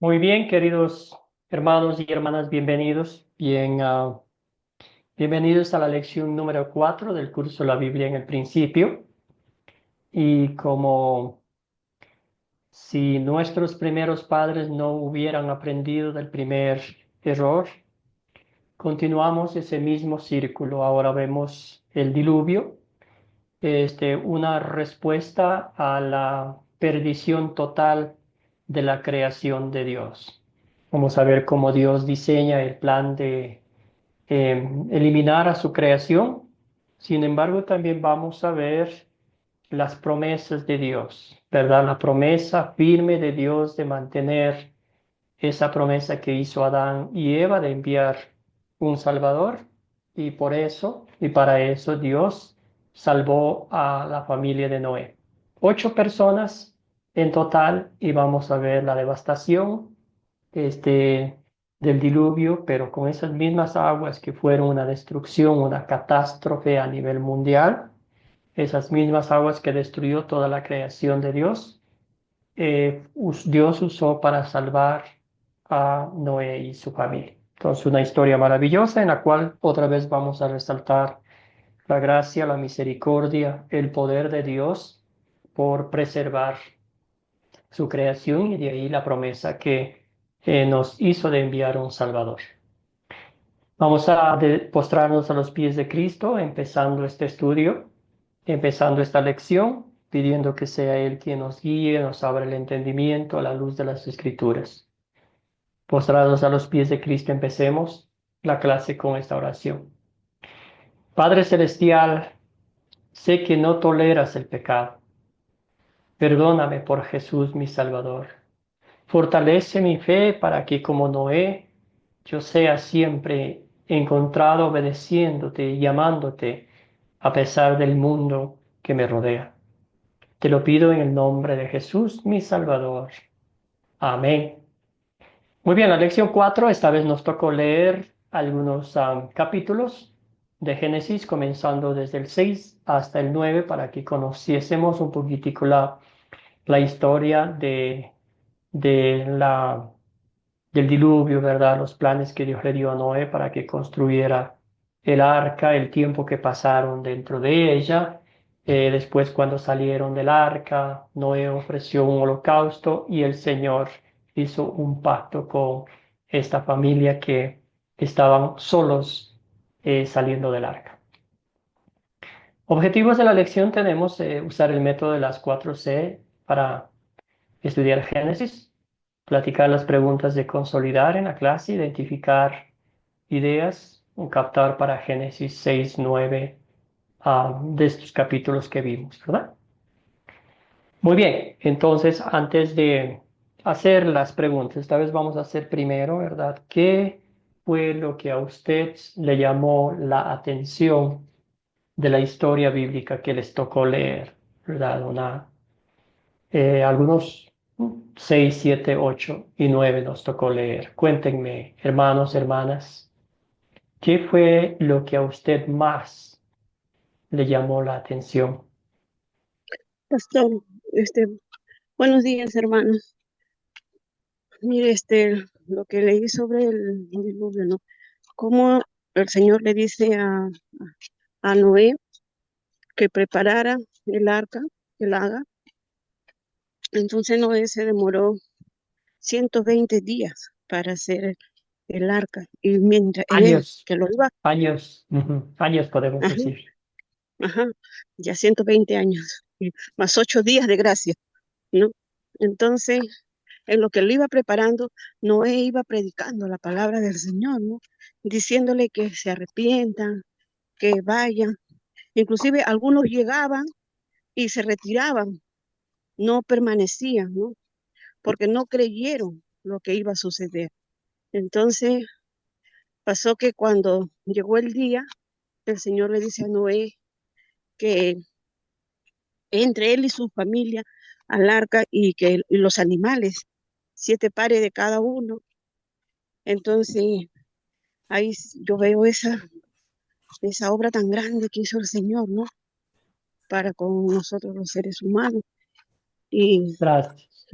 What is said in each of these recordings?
Muy bien, queridos hermanos y hermanas, bienvenidos. Bienvenidos a la lección número 4 del curso La Biblia en el principio. Y como si nuestros primeros padres no hubieran aprendido del primer error, continuamos ese mismo círculo. Ahora vemos el diluvio, una respuesta a la perdición total de la creación de Dios. Vamos a ver cómo Dios diseña el plan de eliminar a su creación. Sin embargo, también vamos a ver las promesas de Dios, ¿verdad? La promesa firme de Dios de mantener esa promesa que hizo Adán y Eva de enviar un Salvador. Y por eso, y para eso, Dios salvó a la familia de Noé. 8 personas en total, y vamos a ver la devastación este, del diluvio, pero con esas mismas aguas que fueron una destrucción, una catástrofe a nivel mundial, esas mismas aguas que destruyó toda la creación de Dios, Dios usó para salvar a Noé y su familia. Entonces, una historia maravillosa en la cual otra vez vamos a resaltar la gracia, la misericordia, el poder de Dios por preservar su creación y de ahí la promesa que nos hizo de enviar un Salvador. Vamos a postrarnos a los pies de Cristo, empezando este estudio, empezando esta lección, pidiendo que sea Él quien nos guíe, nos abra el entendimiento a la luz de las Escrituras. Postrados a los pies de Cristo, empecemos la clase con esta oración. Padre Celestial, sé que no toleras el pecado. Perdóname por Jesús mi Salvador. Fortalece mi fe para que como Noé yo sea siempre encontrado obedeciéndote y llamándote a pesar del mundo que me rodea. Te lo pido en el nombre de Jesús, mi Salvador. Amén. Muy bien, la lección 4, esta vez nos tocó leer algunos capítulos de Génesis, comenzando desde el 6 hasta el 9, para que conociésemos un poquitico la historia de del diluvio, ¿verdad? Los planes que Dios le dio a Noé para que construyera el arca, el tiempo que pasaron dentro de ella. Después, cuando salieron del arca, Noé ofreció un holocausto y el Señor hizo un pacto con esta familia que estaban solos saliendo del arca. Objetivos de la lección tenemos usar el método de las 4C para estudiar Génesis, platicar las preguntas de consolidar en la clase, identificar ideas, o captar para Génesis 6 9 de estos capítulos que vimos, ¿verdad? Muy bien, entonces antes de hacer las preguntas, esta vez vamos a hacer primero, ¿verdad? ¿Qué fue lo que a usted le llamó la atención de la historia bíblica que les tocó leer, ¿verdad? Algunos 6, 7, 8 y 9 nos tocó leer. Cuéntenme, hermanos, hermanas, ¿qué fue lo que a usted más le llamó la atención? Pastor, buenos días, hermanos. Mire, lo que leí sobre el diluvio, ¿no? Cómo el Señor le dice a Noé que preparara el arca, que la haga. Entonces Noé se demoró 120 días para hacer el arca. Y mientras en él, Años, que lo iba, años, años podemos ajá, decir. ajá, ya 120 años, más 8 días de gracia, ¿no? Entonces, en lo que lo iba preparando, Noé iba predicando la palabra del Señor, ¿no? Diciéndole que se arrepientan, que vayan. Inclusive algunos llegaban y se retiraban, no permanecían, ¿no? Porque no creyeron lo que iba a suceder. Entonces pasó que cuando llegó el día, el Señor le dice a Noé que entre él y su familia al arca y que y los animales, 7 pares de cada uno. Entonces ahí yo veo esa obra tan grande que hizo el Señor, ¿no? Para con nosotros los seres humanos. Y Gracias.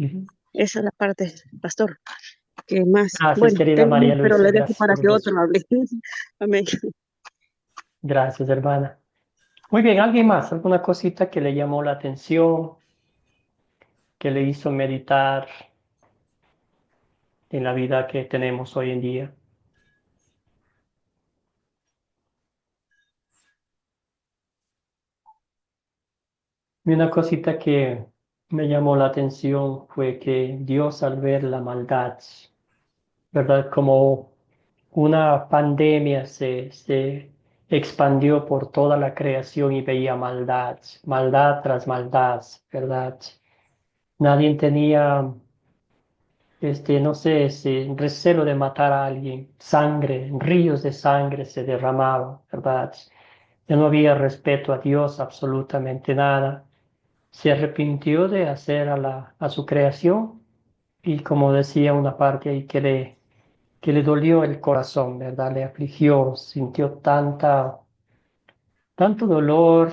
Esa es la parte, pastor, que más, Gracias, bueno, querida tengo más, María pero Luisa. le dejo Gracias para por que los... otro hable. Amén. Gracias, hermana. Muy bien, ¿alguien más? ¿Alguna cosita que le llamó la atención, que le hizo meditar en la vida que tenemos hoy en día? Y una cosita que me llamó la atención fue que Dios al ver la maldad, ¿verdad? Como una pandemia se expandió por toda la creación y veía maldad, maldad tras maldad, ¿verdad? Nadie tenía, no sé, ese recelo de matar a alguien, sangre, ríos de sangre se derramaban, ¿verdad? Ya no había respeto a Dios, absolutamente nada. Se arrepintió de hacer a su creación y como decía una parte ahí que le dolió el corazón, ¿verdad? Le afligió, sintió tanto dolor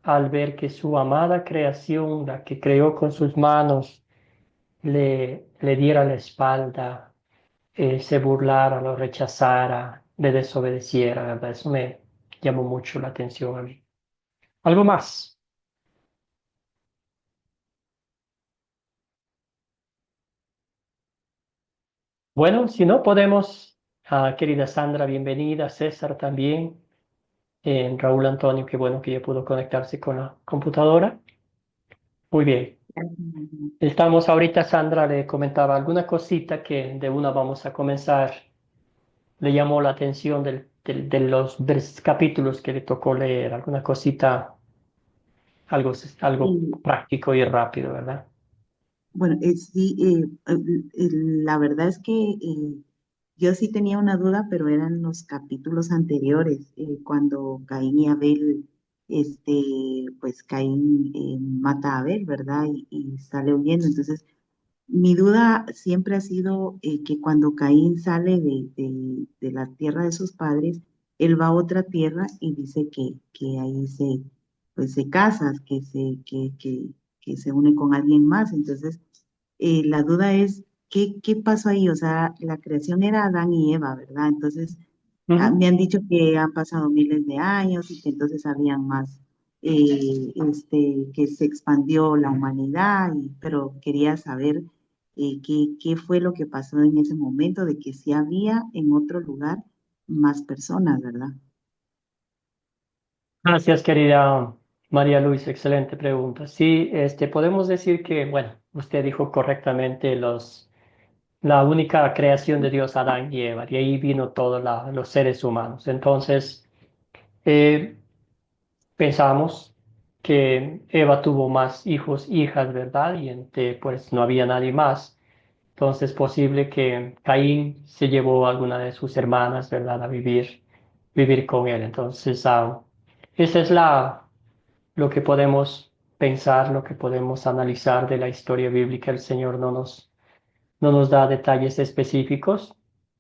al ver que su amada creación, la que creó con sus manos, le diera la espalda, se burlara, lo rechazara, le desobedeciera, ¿verdad? Eso me llamó mucho la atención a mí. ¿Algo más? Bueno, si no podemos, querida Sandra, bienvenida, César también, Raúl Antonio, qué bueno que ya pudo conectarse con la computadora. Muy bien. Estamos ahorita, Sandra le comentaba alguna cosita que de una vamos a comenzar. Le llamó la atención de los capítulos que le tocó leer, alguna cosita, algo Y práctico y rápido, ¿verdad? bueno, sí, la verdad es que yo sí tenía una duda, pero eran los capítulos anteriores, cuando Caín y Abel, pues Caín mata a Abel, ¿verdad? Y sale huyendo. Entonces, mi duda siempre ha sido que cuando Caín sale de la tierra de sus padres, él va a otra tierra y dice que ahí pues se casa, que se une con alguien más. Entonces, la duda es, ¿qué pasó ahí? O sea, la creación era Adán y Eva, ¿verdad? Entonces, Ujú. me han dicho que han pasado miles de años y que entonces habían más, que se expandió la humanidad, pero quería saber qué fue lo que pasó en ese momento, de que sí había en otro lugar más personas, ¿verdad? Gracias, querida María Luisa, excelente pregunta. Sí, podemos decir que, bueno, usted dijo correctamente la única creación de Dios, Adán y Eva, y ahí vino todos los seres humanos. Entonces, eh, pensamos que Eva tuvo más hijos, hijas, ¿verdad? Y pues no había nadie más. Entonces, es posible que Caín se llevó a alguna de sus hermanas, ¿verdad? A vivir con él. Entonces, esa es lo que podemos pensar, lo que podemos analizar de la historia bíblica. El Señor no nos da detalles específicos,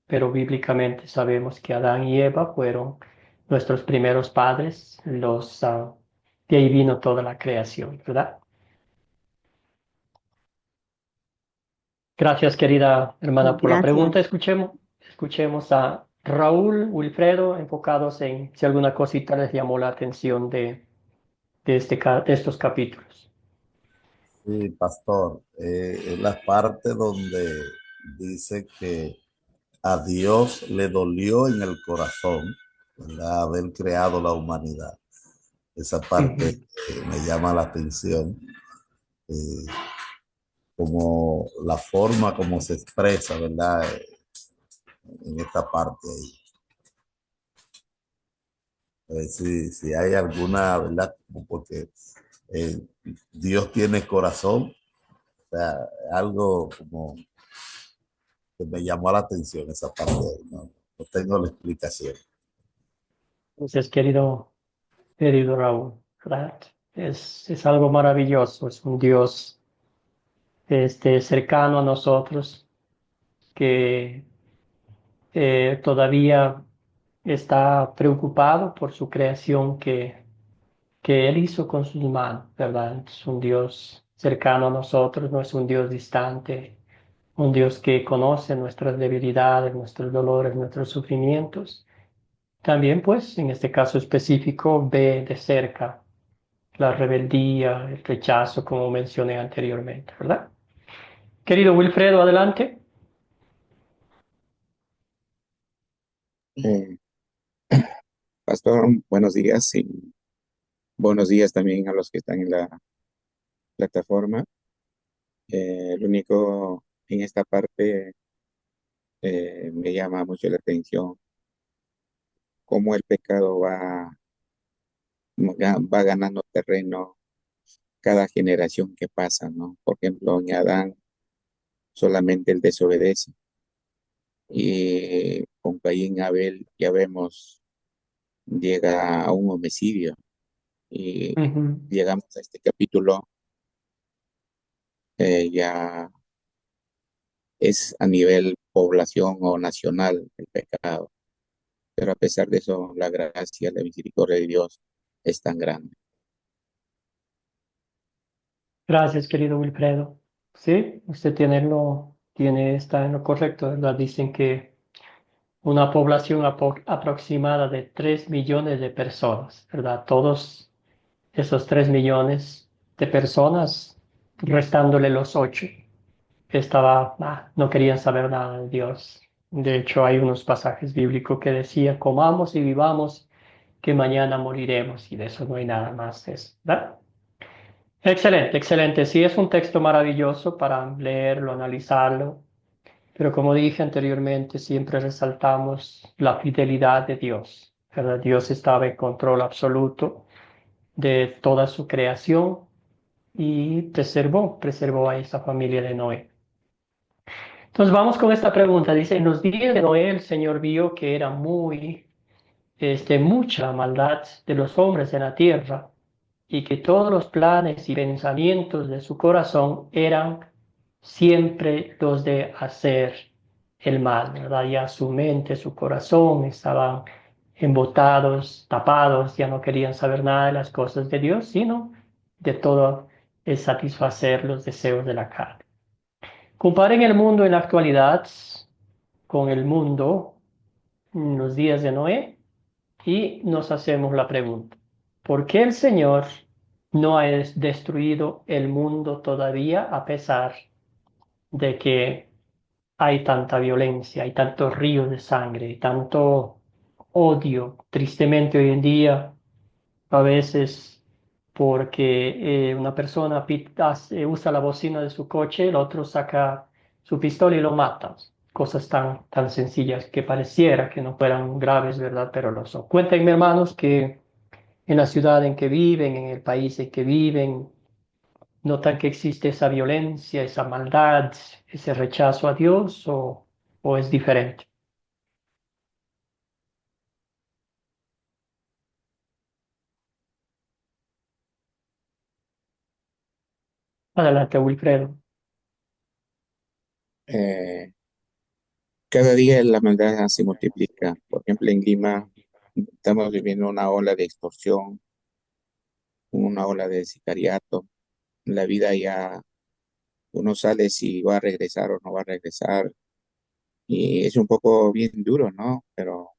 pero bíblicamente sabemos que Adán y Eva fueron nuestros primeros padres, de ahí vino toda la creación, ¿verdad? Gracias, querida hermana, por la pregunta. Gracias. Escuchemos a Raúl, Wilfredo, enfocados en si alguna cosita les llamó la atención de estos capítulos. Sí, pastor, es la parte donde dice que a Dios le dolió en el corazón, ¿verdad? Haber creado la humanidad. Esa parte Ujú. me llama la atención, eh, como la forma como se expresa, ¿verdad? En esta parte ahí. Si hay alguna, ¿verdad? Como porque eh, Dios tiene corazón, o sea, algo como que me llamó la atención esa parte. No, no tengo la explicación. Entonces, querido Raúl, ¿verdad? Es algo maravilloso, es un Dios cercano a nosotros que todavía está preocupado por su creación que Él hizo con sus manos, ¿verdad? Es un Dios cercano a nosotros, no es un Dios distante, un Dios que conoce nuestras debilidades, nuestros dolores, nuestros sufrimientos. También, pues, en este caso específico, ve de cerca la rebeldía, el rechazo, como mencioné anteriormente, ¿verdad? Querido Wilfredo, adelante. Eh, Pastor, buenos días y buenos días también a los que están en la plataforma. Lo único en esta parte me llama mucho la atención cómo el pecado va ganando terreno cada generación que pasa, ¿no? Por ejemplo, en Adán solamente él desobedece y con Caín y Abel ya vemos llega a un homicidio y Ujú. llegamos a este capítulo ya es a nivel población o nacional el pecado, pero a pesar de eso, la gracia, la misericordia de Dios es tan grande. Gracias, querido Wilfredo. Sí, usted está en lo correcto, ¿verdad? Dicen que una población aproximada de 3 millones de personas, ¿verdad? Todos esos 3 millones de personas, restándole los 8, no querían saber nada de Dios. De hecho, hay unos pasajes bíblicos que decían, comamos y vivamos, que mañana moriremos, y de eso no hay nada más, ¿verdad? Excelente, excelente. Sí, es un texto maravilloso para leerlo, analizarlo, pero como dije anteriormente, siempre resaltamos la fidelidad de Dios, ¿verdad? Dios estaba en control absoluto de toda su creación y preservó a esa familia de Noé. Entonces vamos con esta pregunta. Dice, en los días de Noé el Señor vio que era mucha la maldad de los hombres en la tierra y que todos los planes y pensamientos de su corazón eran siempre los de hacer el mal, ¿verdad? Ya su mente, su corazón estaban embotados, tapados, ya no querían saber nada de las cosas de Dios, sino de todo el satisfacer los deseos de la carne. Comparen el mundo en la actualidad con el mundo en los días de Noé y nos hacemos la pregunta, ¿por qué el Señor no ha destruido el mundo todavía a pesar de que hay tanta violencia, hay tantos ríos de sangre, tanto odio? Tristemente hoy en día, a veces porque una persona usa la bocina de su coche, el otro saca su pistola y lo mata. Cosas tan sencillas que pareciera que no fueran graves, ¿verdad? Pero lo son. Cuéntenme, hermanos, que en la ciudad en que viven, en el país en que viven, notan que existe esa violencia, esa maldad, ese rechazo a Dios, o es diferente. Adelante, Wilfredo. Eh, Cada día la maldad se multiplica. Por ejemplo, en Lima estamos viviendo una ola de extorsión, una ola de sicariato. La vida ya, uno sale si va a regresar o no va a regresar. Y es un poco bien duro, ¿no? Pero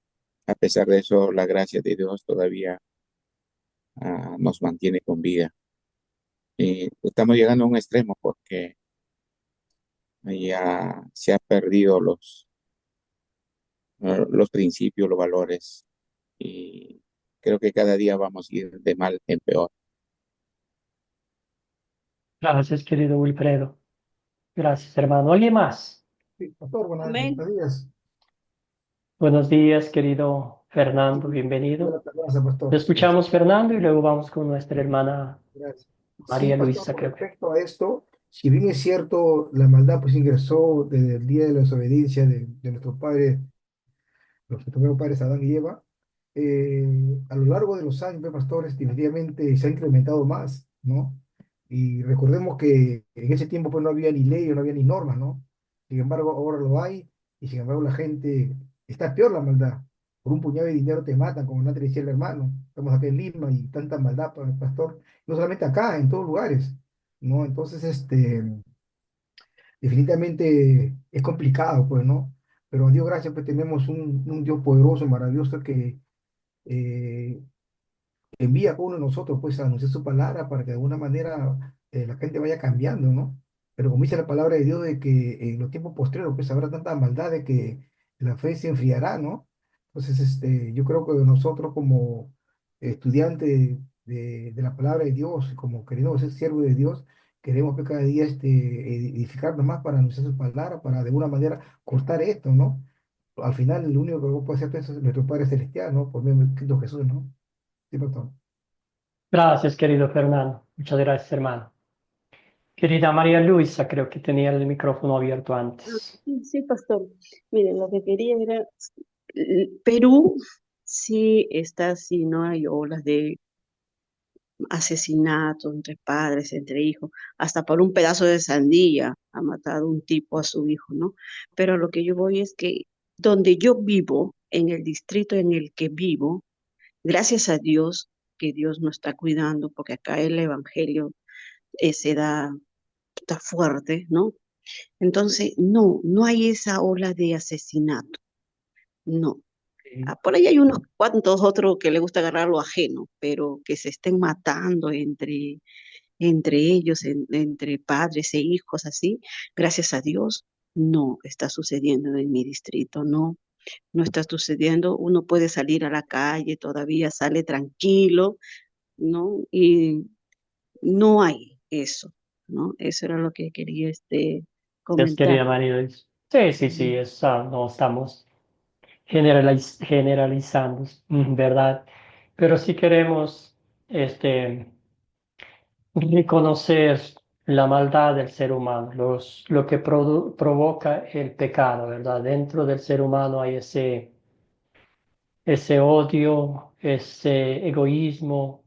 a pesar de eso, la gracia de Dios todavía nos mantiene con vida. Y estamos llegando a un extremo porque ya se han perdido los principios, los valores. Y creo que cada día vamos a ir de mal en peor. Gracias, querido Wilfredo. Gracias, hermano. ¿Alguien más? Sí, pastor, Amén. buenos días. Buenos días, querido Sí, Fernando. de Bienvenido. la tardanza, Te pastor. Gracias. escuchamos, Fernando, y luego vamos con nuestra hermana Gracias. Sí, María pastor, Luisa, con creo que. respecto a esto, si bien es cierto, la maldad pues ingresó desde el día de la desobediencia de nuestro padre, los primeros padres Adán y Eva, a lo largo de los años, pues, pastores, definitivamente se ha incrementado más, ¿no? Y recordemos que en ese tiempo pues no había ni ley, no había ni normas, ¿no? Sin embargo, ahora lo hay, y sin embargo la gente, está peor la maldad. Por un puñado de dinero te matan, como antes decía el hermano. Estamos acá en Lima y tanta maldad para el pastor, no solamente acá, en todos lugares, ¿no? Entonces, definitivamente es complicado, pues, ¿no? Pero a Dios gracias, pues tenemos un Dios poderoso, maravilloso, que eh, envía a cada uno de nosotros pues a anunciar su palabra para que de alguna manera la gente vaya cambiando, ¿no? Pero como dice la palabra de Dios de que en los tiempos posteriores pues habrá tanta maldad de que la fe se enfriará, ¿no? Entonces, yo creo que nosotros como estudiantes de la palabra de Dios, como queriendo ser siervos de Dios, queremos que cada día edificarnos más para anunciar su palabra, para de alguna manera cortar esto, ¿no? Al final, el único que puede hacer eso es nuestro Padre Celestial, ¿no? Por medio de Cristo Jesús, ¿no? Sí, pastor. Gracias, querido Fernando. Muchas gracias, hermano. Querida María Luisa, creo que tenía el micrófono abierto antes. Sí, sí, pastor. Miren, lo que quería era, Perú sí está así, no hay olas de asesinatos entre padres, entre hijos, hasta por un pedazo de sandía ha matado un tipo a su hijo, ¿no? Pero lo que yo voy es que donde yo vivo, en el distrito en el que vivo, gracias a Dios, que Dios nos está cuidando, porque acá el evangelio se da, está fuerte, ¿no? Entonces, no, no hay esa ola de asesinato, no. Sí. Ah, por ahí hay unos cuantos otros que le gusta agarrar lo ajeno, pero que se estén matando entre ellos, entre padres e hijos, así, gracias a Dios, no está sucediendo en mi distrito, no, no está sucediendo. Uno puede salir a la calle, todavía sale tranquilo, ¿no? Y no hay eso, ¿no? Eso era lo que quería Gracias, comentar. querida María Luisa. Sí, sí, sí, no estamos generalizando, ¿verdad? Pero sí queremos este, reconocer la maldad del ser humano, lo que provoca el pecado, ¿verdad? Dentro del ser humano hay ese odio, ese egoísmo,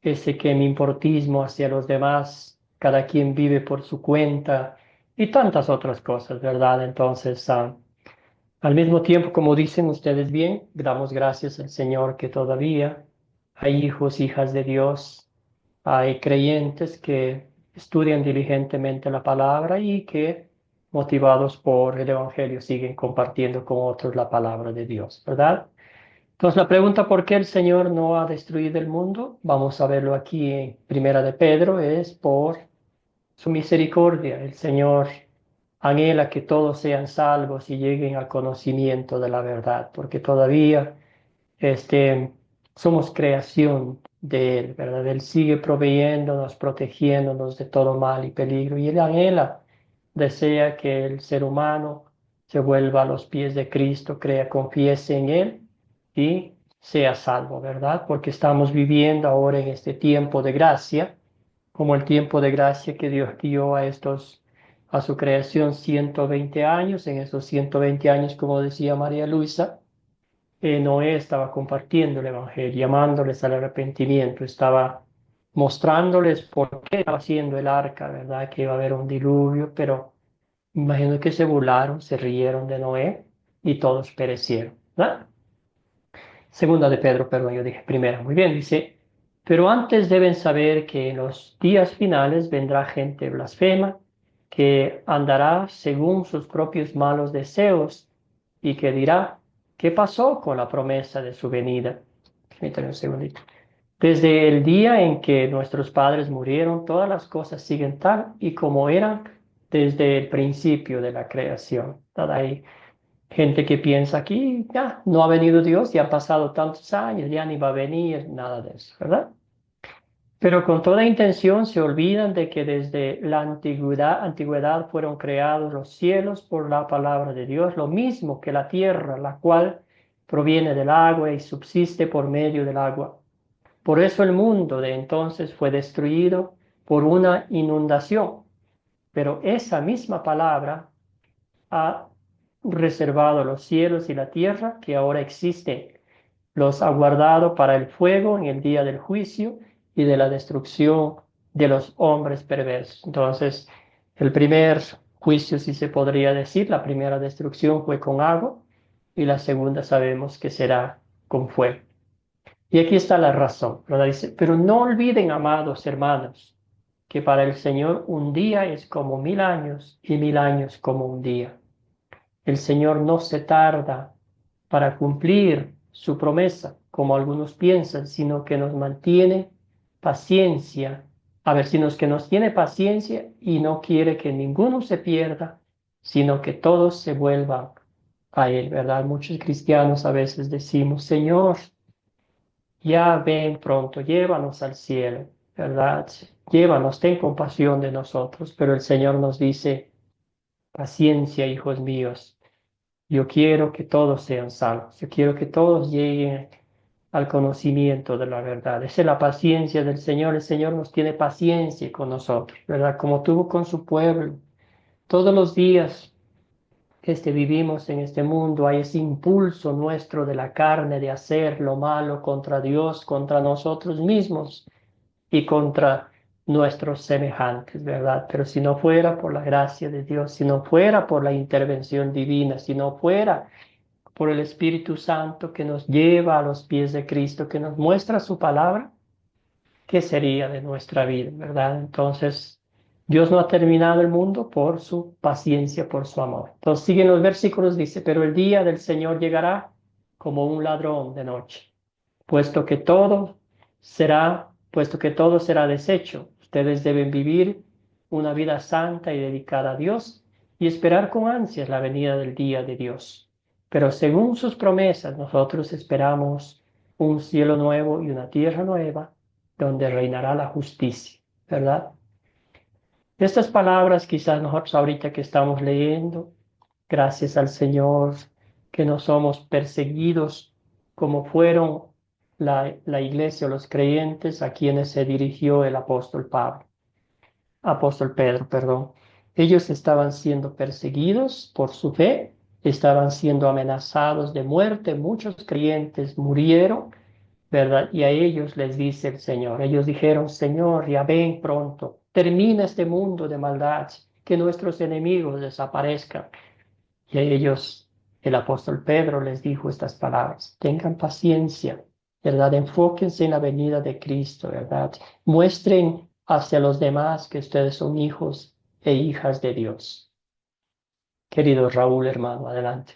ese que me importismo hacia los demás, cada quien vive por su cuenta y tantas otras cosas, ¿verdad? Entonces, al mismo tiempo, como dicen ustedes bien, damos gracias al Señor que todavía hay hijos, hijas de Dios, hay creyentes que estudian diligentemente la palabra y que, motivados por el Evangelio, siguen compartiendo con otros la palabra de Dios, ¿verdad? Entonces, la pregunta por qué el Señor no ha destruido el mundo, vamos a verlo aquí en Primera de Pedro, es por su misericordia. El Señor anhela que todos sean salvos y lleguen al conocimiento de la verdad, porque todavía este, somos creación de Él, ¿verdad? Él sigue proveyéndonos, protegiéndonos de todo mal y peligro, y Él anhela, desea que el ser humano se vuelva a los pies de Cristo, crea, confiese en Él y sea salvo, ¿verdad? Porque estamos viviendo ahora en este tiempo de gracia, como el tiempo de gracia que Dios dio a su creación 120 años. En esos 120 años, como decía María Luisa, Noé estaba compartiendo el Evangelio, llamándoles al arrepentimiento, estaba mostrándoles por qué estaba haciendo el arca, ¿verdad? Que iba a haber un diluvio, pero imagino que se burlaron, se rieron de Noé y todos perecieron, ¿verdad? Segunda de Pedro, perdón, yo dije primera. Muy bien, dice, pero antes deben saber que en los días finales vendrá gente blasfema, que andará según sus propios malos deseos y que dirá, ¿qué pasó con la promesa de su venida? Permítame un segundito. Desde el día en que nuestros padres murieron, todas las cosas siguen tal y como eran desde el principio de la creación. Ahí gente que piensa aquí, ya, no ha venido Dios, ya han pasado tantos años, ya ni va a venir, nada de eso, ¿verdad? Pero con toda intención se olvidan de que desde la antigüedad fueron creados los cielos por la palabra de Dios, lo mismo que la tierra, la cual proviene del agua y subsiste por medio del agua. Por eso el mundo de entonces fue destruido por una inundación, pero esa misma palabra ha reservado los cielos y la tierra que ahora existen. Los ha guardado para el fuego en el día del juicio y de la destrucción de los hombres perversos. Entonces, el primer juicio, si se podría decir, la primera destrucción fue con agua y la segunda sabemos que será con fuego. Y aquí está la razón, ¿verdad? Dice, pero no olviden, amados hermanos, que para el Señor un día es como 1000 años y 1000 años como un día. El Señor no se tarda para cumplir su promesa, como algunos piensan, sino que nos mantiene paciencia. A ver, sino que nos tiene paciencia y no quiere que ninguno se pierda, sino que todos se vuelvan a Él, ¿verdad? Muchos cristianos a veces decimos, Señor, ya ven pronto, llévanos al cielo, ¿verdad? Llévanos, ten compasión de nosotros, pero el Señor nos dice, paciencia, hijos míos. Yo quiero que todos sean salvos. Yo quiero que todos lleguen al conocimiento de la verdad. Esa es la paciencia del Señor. El Señor nos tiene paciencia con nosotros, ¿verdad? Como tuvo con su pueblo. Todos los días que vivimos en este mundo hay ese impulso nuestro de la carne de hacer lo malo contra Dios, contra nosotros mismos y contra nuestros semejantes, ¿verdad? Pero si no fuera por la gracia de Dios, si no fuera por la intervención divina, si no fuera por el Espíritu Santo que nos lleva a los pies de Cristo, que nos muestra su palabra, ¿qué sería de nuestra vida, verdad? Entonces, Dios no ha terminado el mundo por su paciencia, por su amor. Entonces, siguen los versículos, dice, pero el día del Señor llegará como un ladrón de noche, puesto que todo será deshecho. Ustedes deben vivir una vida santa y dedicada a Dios y esperar con ansias la venida del día de Dios. Pero según sus promesas, nosotros esperamos un cielo nuevo y una tierra nueva donde reinará la justicia, ¿verdad? Estas palabras quizás nosotros ahorita que estamos leyendo, gracias al Señor, que no somos perseguidos como fueron la iglesia o los creyentes a quienes se dirigió el apóstol Pedro, perdón. Ellos estaban siendo perseguidos por su fe, estaban siendo amenazados de muerte, muchos creyentes murieron, ¿verdad? Y a ellos les dice el Señor, ellos dijeron, Señor, ya ven pronto, termina este mundo de maldad, que nuestros enemigos desaparezcan. Y a ellos, el apóstol Pedro les dijo estas palabras, tengan paciencia, ¿verdad? Enfóquense en la venida de Cristo, ¿verdad? Muestren hacia los demás que ustedes son hijos e hijas de Dios. Querido Raúl, hermano, adelante.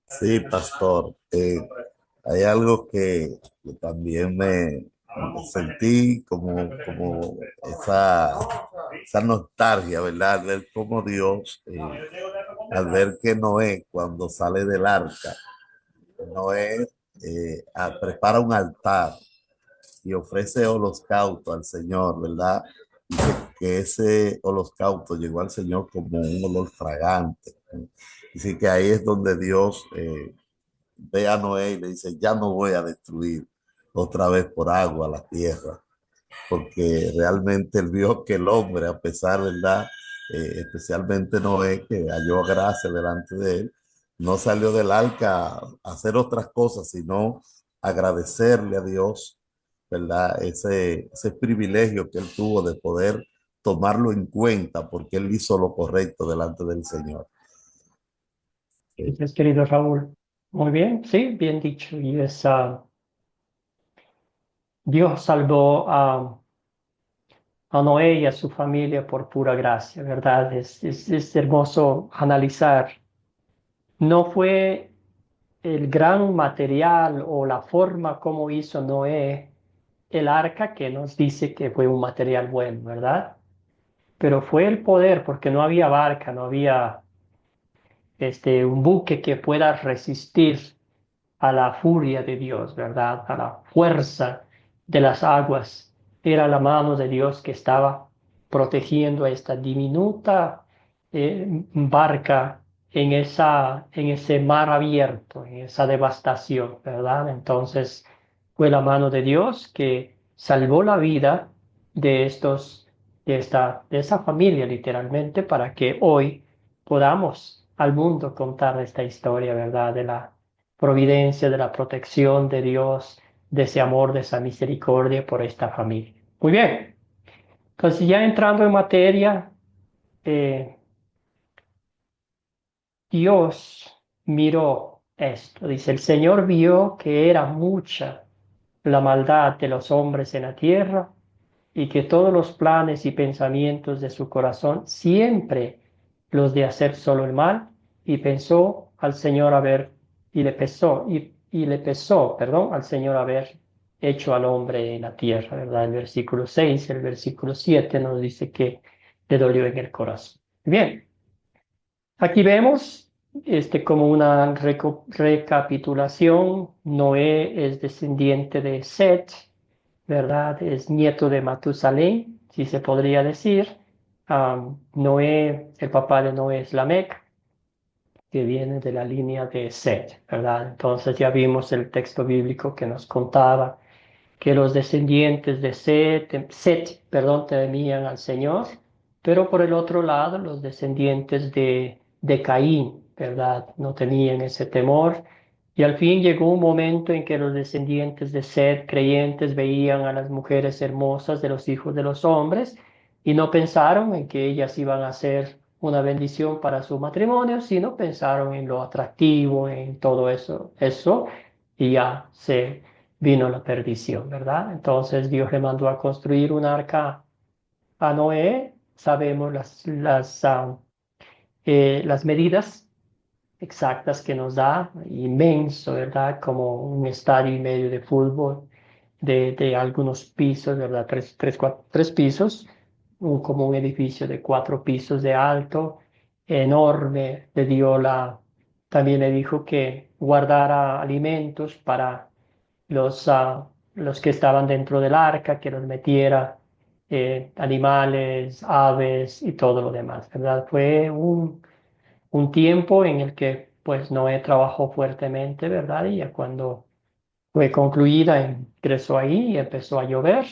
Sí, pastor. Hay algo que también me sentí como esa nostalgia, ¿verdad? Ver cómo Dios, al ver que Noé, cuando sale del arca, Noé prepara un altar y ofrece holocausto al Señor, ¿verdad? Dice que ese holocausto llegó al Señor como un olor fragante. Dice que ahí es donde Dios ve a Noé y le dice, ya no voy a destruir otra vez por agua la tierra, porque realmente él vio que el hombre, a pesar, ¿verdad? Especialmente Noé, que halló gracia delante de él, no salió del arca a hacer otras cosas, sino agradecerle a Dios, ¿verdad? Ese privilegio que él tuvo de poder tomarlo en cuenta porque él hizo lo correcto delante del Señor. Gracias, querido Raúl. Muy bien, sí, bien dicho. Y Dios salvó a Noé y a su familia por pura gracia, ¿verdad? Es hermoso analizar. No fue el gran material o la forma como hizo Noé el arca que nos dice que fue un material bueno, ¿verdad? Pero fue el poder, porque no había barca, no había un buque que pueda resistir a la furia de Dios, ¿verdad? A la fuerza de las aguas. Era la mano de Dios que estaba protegiendo a esta diminuta barca en ese mar abierto, en esa devastación, ¿verdad? Entonces fue la mano de Dios que salvó la vida de de esa familia literalmente para que hoy podamos al mundo contar esta historia, ¿verdad? De la providencia, de la protección de Dios, de ese amor, de esa misericordia por esta familia. Muy bien, entonces ya entrando en materia, eh, Dios miró esto, dice, el Señor vio que era mucha la maldad de los hombres en la tierra y que todos los planes y pensamientos de su corazón siempre los de hacer solo el mal, y pensó al Señor haber, y le pesó, perdón, al Señor haber hecho al hombre en la tierra, ¿verdad? El versículo 6, el versículo 7 nos dice que le dolió en el corazón. Bien, aquí vemos como una recapitulación. Noé es descendiente de Set, ¿verdad? Es nieto de Matusalén, si se podría decir. Noé, el papá de Noé es Lamec, que viene de la línea de Set, ¿verdad? Entonces ya vimos el texto bíblico que nos contaba que los descendientes de Set, temían al Señor, pero por el otro lado, los descendientes de Caín, ¿verdad? No tenían ese temor. Y al fin llegó un momento en que los descendientes de Set, creyentes, veían a las mujeres hermosas de los hijos de los hombres y no pensaron en que ellas iban a ser una bendición para su matrimonio, sino pensaron en lo atractivo, en todo eso, y ya se vino la perdición, ¿verdad? Entonces Dios le mandó a construir un arca a Noé. Sabemos las medidas exactas que nos da, inmenso, ¿verdad? Como un estadio y medio de fútbol de algunos pisos, ¿verdad? Tres pisos, como un edificio de 4 pisos de alto, enorme. También le dijo que guardara alimentos para los que estaban dentro del arca, que los metiera animales, aves y todo lo demás, ¿verdad? Fue un tiempo en el que pues Noé trabajó fuertemente, ¿verdad? Y ya cuando fue concluida, ingresó ahí y empezó a llover.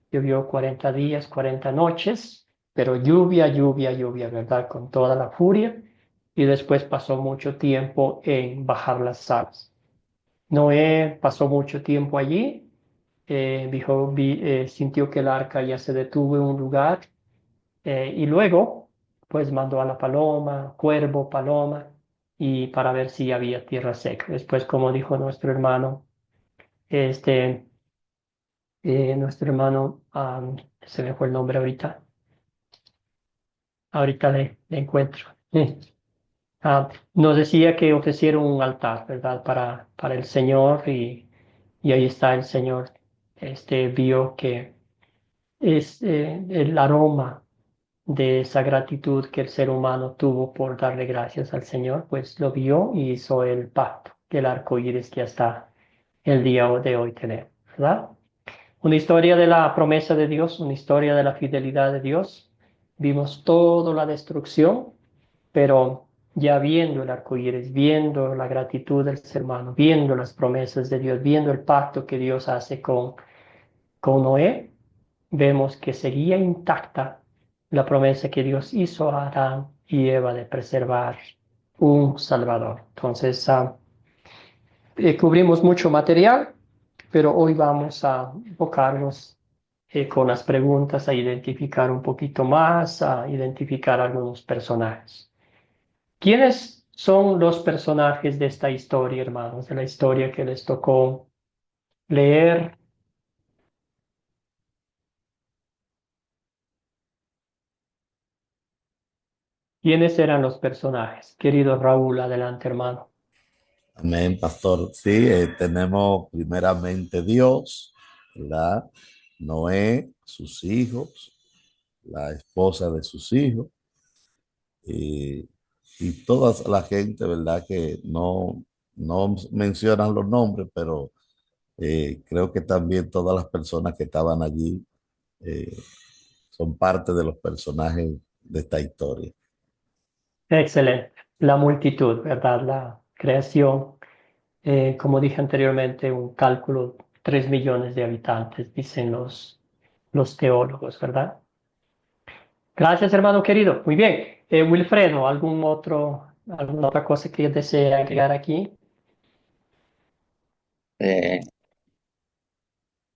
Llovió 40 días, 40 noches, pero lluvia, lluvia, lluvia, ¿verdad? Con toda la furia. Y después pasó mucho tiempo en bajar las aguas. Noé pasó mucho tiempo allí. Sintió que el arca ya se detuvo en un lugar, y luego pues mandó a la paloma, cuervo, paloma, y para ver si había tierra seca. Después, como dijo este, nuestro hermano, se me fue el nombre ahorita le encuentro. Nos decía que ofrecieron un altar, ¿verdad? Para el Señor, y ahí está el Señor. Vio que es el aroma de esa gratitud que el ser humano tuvo por darle gracias al Señor, pues lo vio y hizo el pacto, el arco iris que hasta el día de hoy tenemos, ¿verdad? Una historia de la promesa de Dios, una historia de la fidelidad de Dios. Vimos toda la destrucción, pero ya viendo el arco iris, viendo la gratitud del ser humano, viendo las promesas de Dios, viendo el pacto que Dios hace con Noé, vemos que seguía intacta la promesa que Dios hizo a Adán y Eva de preservar un Salvador. Entonces, cubrimos mucho material, pero hoy vamos a enfocarnos con las preguntas a identificar un poquito más, a identificar algunos personajes. ¿Quiénes son los personajes de esta historia, hermanos? De la historia que les tocó leer. ¿Quiénes eran los personajes? Querido Raúl, adelante, hermano. Amén, pastor. Sí, tenemos primeramente Dios, ¿verdad? Noé, sus hijos, la esposa de sus hijos, y, y toda la gente, ¿verdad? Que no mencionan los nombres, pero creo que también todas las personas que estaban allí eh, son parte de los personajes de esta historia. Excelente. La multitud, ¿verdad? La creación, como dije anteriormente, un cálculo, 3 millones de habitantes, dicen los teólogos, ¿verdad? Gracias, hermano querido. Muy bien. Wilfredo, ¿alguna otra cosa que desea agregar aquí? Eh,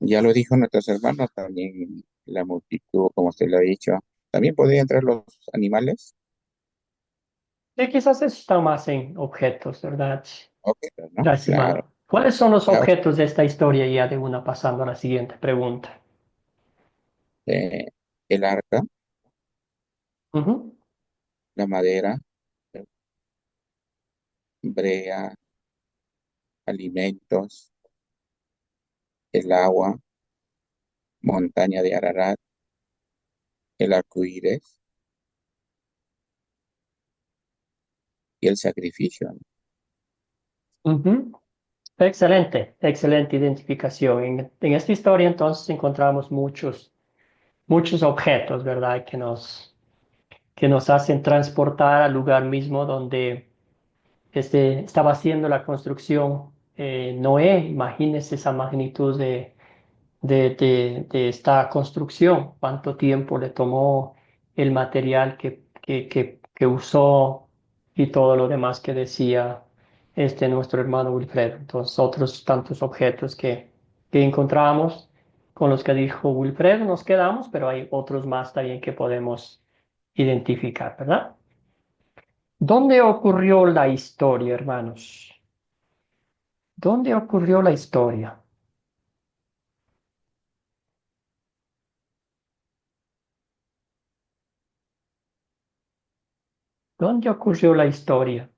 ya lo dijo nuestros hermanos, también la multitud, como usted lo ha dicho. También podrían entrar los animales. Quizás está más en objetos, ¿verdad? Ok, ¿no? Gracias, Claro. hermano. ¿Cuáles son los Ah, objetos de esta historia? Ya de una pasando a la siguiente pregunta. el arca, Ujú, la madera, brea, alimentos, el agua, montaña de Ararat, el arco iris y el sacrificio, ¿no? ujú. Excelente, excelente identificación. En esta historia entonces encontramos muchos objetos, ¿verdad? Que nos hacen transportar al lugar mismo donde estaba haciendo la construcción Noé. Imagínese esa magnitud de esta construcción, cuánto tiempo le tomó el material que usó y todo lo demás que decía nuestro hermano Wilfredo. Entonces, otros tantos objetos que encontramos con los que dijo Wilfredo, nos quedamos, pero hay otros más también que podemos identificar, ¿verdad? ¿Dónde ocurrió la historia, hermanos? ¿Dónde ocurrió la historia? ¿Dónde ocurrió la historia?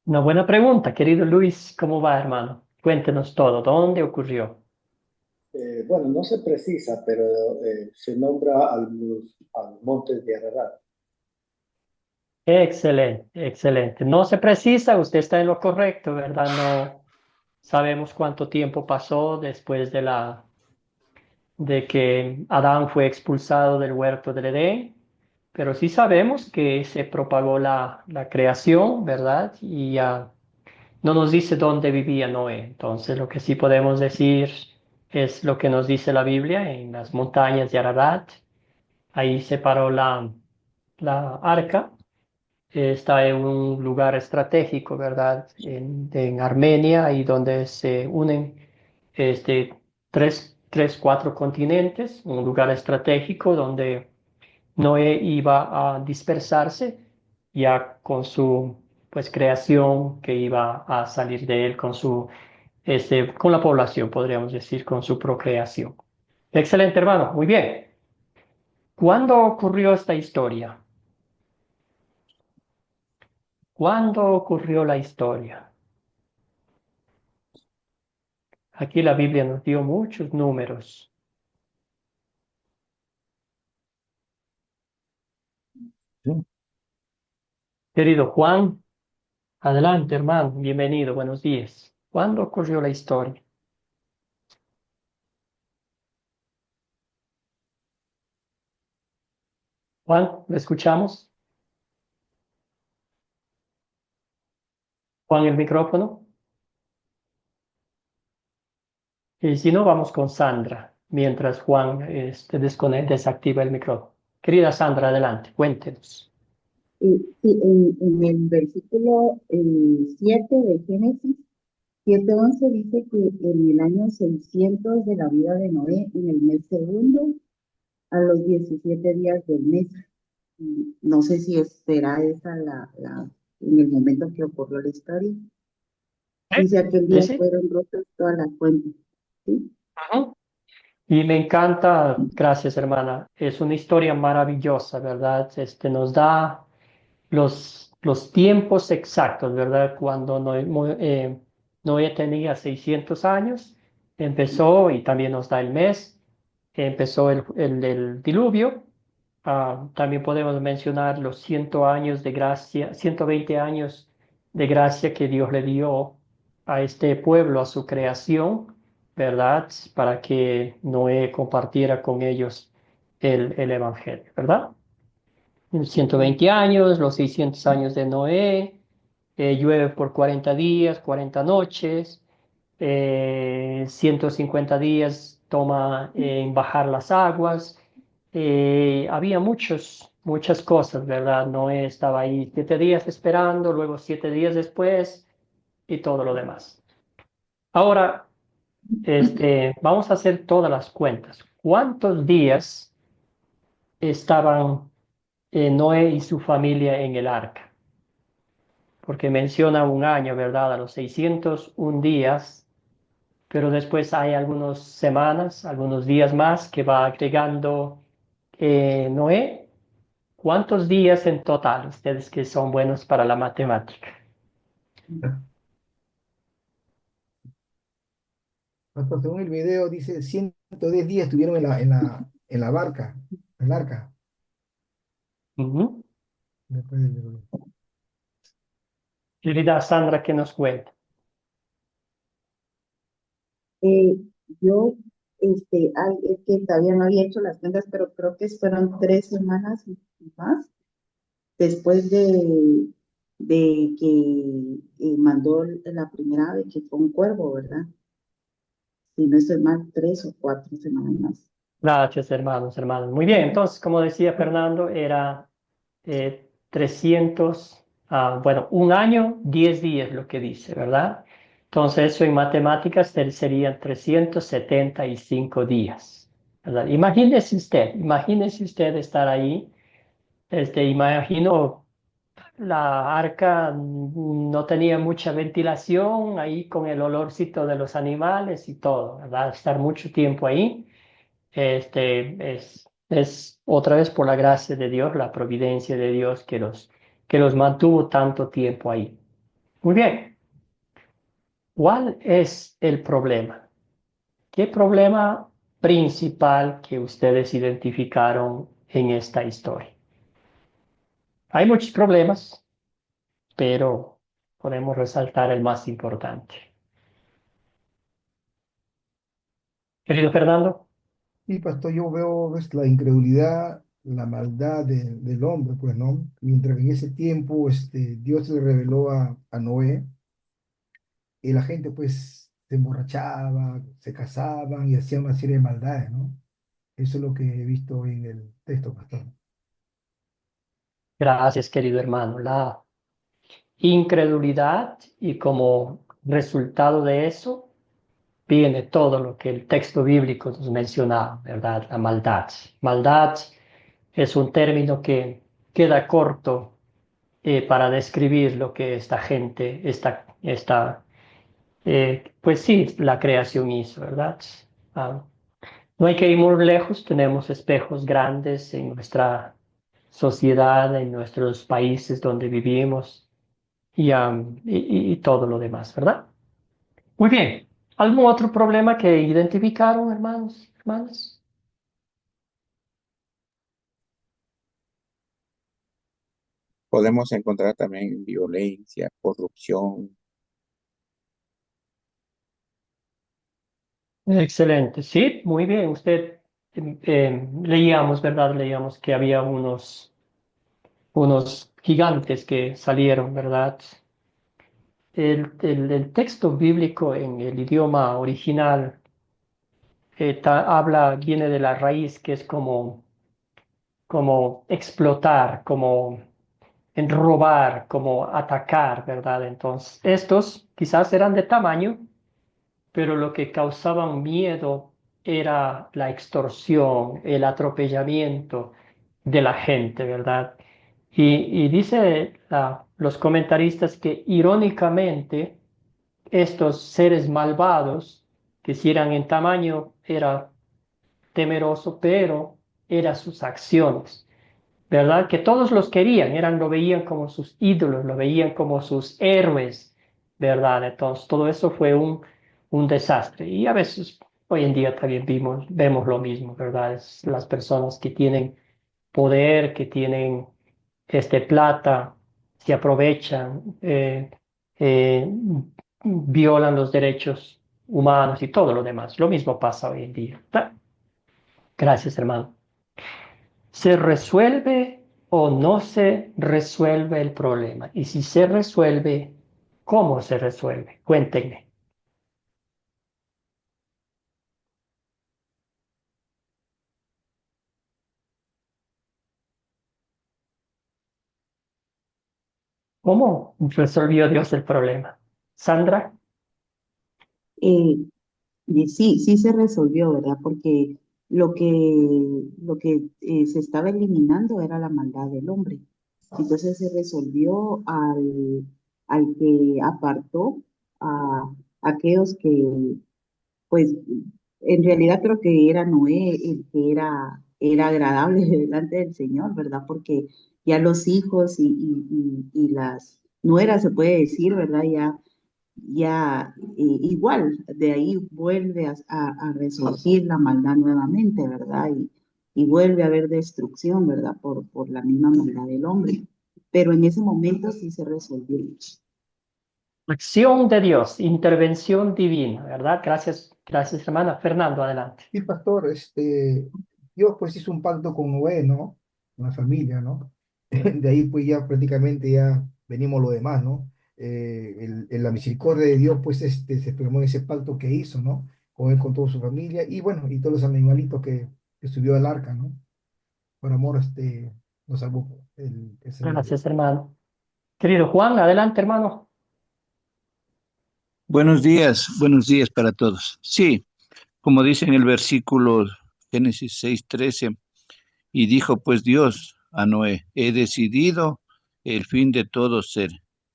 Una buena pregunta, querido Luis. ¿Cómo va, hermano? Cuéntenos todo. ¿Dónde ocurrió? Bueno, no se precisa, pero se nombra a los montes de Ararat. Excelente, excelente. No se precisa, usted está en lo correcto, ¿verdad? No sabemos cuánto tiempo pasó después de que Adán fue expulsado del huerto del Edén, pero sí sabemos que se propagó la creación, ¿verdad? Y no nos dice dónde vivía Noé. Entonces, lo que sí podemos decir es lo que nos dice la Biblia en las montañas de Ararat. Ahí se paró la arca. Está en un lugar estratégico, ¿verdad? En Armenia, ahí donde se unen este, cuatro continentes, un lugar estratégico donde Noé iba a dispersarse ya con su pues creación que iba a salir de él con la población, podríamos decir, con su procreación. Excelente, hermano. Muy bien. ¿Cuándo ocurrió esta historia? ¿Cuándo ocurrió la historia? Aquí la Biblia nos dio muchos números. Querido Juan, adelante, hermano. Bienvenido. Buenos días. ¿Cuándo ocurrió la historia? Juan, ¿lo escuchamos? Juan, el micrófono. Y si no, vamos con Sandra, mientras Juan desactiva el micrófono. Querida Sandra, adelante, cuéntenos. Sí, en el versículo 7 de Génesis 7:11 dice que en el año 600 de la vida de Noé, en el mes segundo, a los 17 días del mes. No sé si será esa en el momento que ocurrió la historia. Dice aquel Sí, día sí. fueron rotas todas las fuentes. ¿Sí? Ajá. Y me encanta, gracias hermana, es una historia maravillosa, ¿verdad? Nos da los tiempos exactos, ¿verdad? Cuando Noé tenía 600 años, empezó, y también nos da el mes, empezó el diluvio. También podemos mencionar los 100 años de gracia, 120 años de gracia que Dios le dio a este pueblo, a su creación, ¿verdad? Para que Noé compartiera con ellos el Evangelio, ¿verdad? 120 años, los 600 años de Noé, llueve por 40 días, 40 noches, 150 días toma en bajar las aguas. Había muchas cosas, ¿verdad? Noé estaba ahí 7 días esperando, luego 7 días después y todo lo demás. Ahora, vamos a hacer todas las cuentas. ¿Cuántos días estaban Noé y su familia en el arca? porque menciona un año, ¿verdad? A los 601 días, pero después hay algunas semanas, algunos días más que va agregando Noé. ¿Cuántos días en total? Ustedes que son buenos para la matemática. Pastor, según el video dice 110 días estuvieron en la barca, en el arca. Ujú. Después del- Querida Sandra, ¿qué nos cuenta? Eh, yo, es que todavía no había hecho las cuentas, pero creo que fueron 3 semanas más después de que mandó la primera ave, que fue un cuervo, ¿verdad? Si no estoy mal, 3 o 4 semanas más. Gracias, hermanos. Muy bien, entonces, como decía Fernando, era 300, bueno, un año, 10 días lo que dice, ¿verdad? Entonces, eso en matemáticas serían 375 días, ¿verdad? Imagínese usted estar ahí. Imagino la arca no tenía mucha ventilación, ahí con el olorcito de los animales y todo, ¿verdad? Estar mucho tiempo ahí. Es otra vez por la gracia de Dios, la providencia de Dios que los mantuvo tanto tiempo ahí. Muy bien, ¿cuál es el problema? ¿Qué problema principal que ustedes identificaron en esta historia? Hay muchos problemas, pero podemos resaltar el más importante. Querido Fernando. Y pastor, yo veo pues, la incredulidad, la maldad del hombre, pues, ¿no? Mientras que en ese tiempo Dios le reveló a Noé, y la gente pues se emborrachaba, se casaban y hacían una serie de maldades, ¿no? Eso es lo que he visto en el texto, pastor. Gracias, querido hermano. La incredulidad y como resultado de eso viene todo lo que el texto bíblico nos menciona, ¿verdad? La maldad. Maldad es un término que queda corto para describir lo que esta gente, pues sí, la creación hizo, ¿verdad? Ah, no hay que ir muy lejos, tenemos espejos grandes en nuestra sociedad, en nuestros países donde vivimos y todo lo demás, ¿verdad? Muy bien. ¿Algún otro problema que identificaron, hermanos, hermanas? Podemos encontrar también violencia, corrupción. Excelente. Sí, muy bien. Usted leíamos, ¿verdad? Leíamos que había unos gigantes que salieron, ¿verdad? El texto bíblico en el idioma original viene de la raíz que es como explotar, como en robar, como atacar, ¿verdad? Entonces, estos quizás eran de tamaño, pero lo que causaban miedo era la extorsión, el atropellamiento de la gente, ¿verdad? Y dice los comentaristas que irónicamente estos seres malvados, que si eran en tamaño era temeroso, pero eran sus acciones. ¿Verdad? Que todos los querían, lo veían como sus ídolos, lo veían como sus héroes, ¿verdad? Entonces, todo eso fue un desastre. Y a veces, hoy en día también vemos lo mismo, ¿verdad? Las personas que tienen poder, que tienen plata, se aprovechan, eh, violan los derechos humanos y todo lo demás. Lo mismo pasa hoy en día. Gracias, hermano. ¿Se resuelve o no se resuelve el problema? Y si se resuelve, ¿cómo se resuelve? Cuéntenme. ¿Cómo resolvió Dios el problema? Sandra. Eh, y sí, sí se resolvió, ¿verdad? Porque lo que se estaba eliminando era la maldad del hombre. Entonces se resolvió al que apartó a aquellos que, pues, en realidad creo que era Noé el que era agradable delante del Señor, ¿verdad? Porque ya los hijos y las nueras, se puede decir, ¿verdad? Ya igual, de ahí vuelve a resurgir la maldad nuevamente, ¿verdad? Y vuelve a haber destrucción, ¿verdad? Por la misma maldad del hombre. Pero en ese momento sí se resolvió. Acción de Dios, intervención divina, ¿verdad? Gracias, gracias, hermana. Fernando, adelante. Y pastor, Dios pues hizo un pacto con Noé, ¿no? Con la familia, ¿no? De ahí pues ya prácticamente ya venimos lo demás, ¿no? La misericordia de Dios pues se plasmó en ese pacto que hizo, ¿no? Con él, con toda su familia y bueno, y todos los animalitos que subió al arca, ¿no? Por amor, nos salvó el Señor Dios. Gracias, hermano. Querido Juan, adelante, hermano. Buenos días para todos. Sí, como dice en el versículo Génesis 6:13, y dijo pues Dios a Noé, he decidido el fin de todo ser,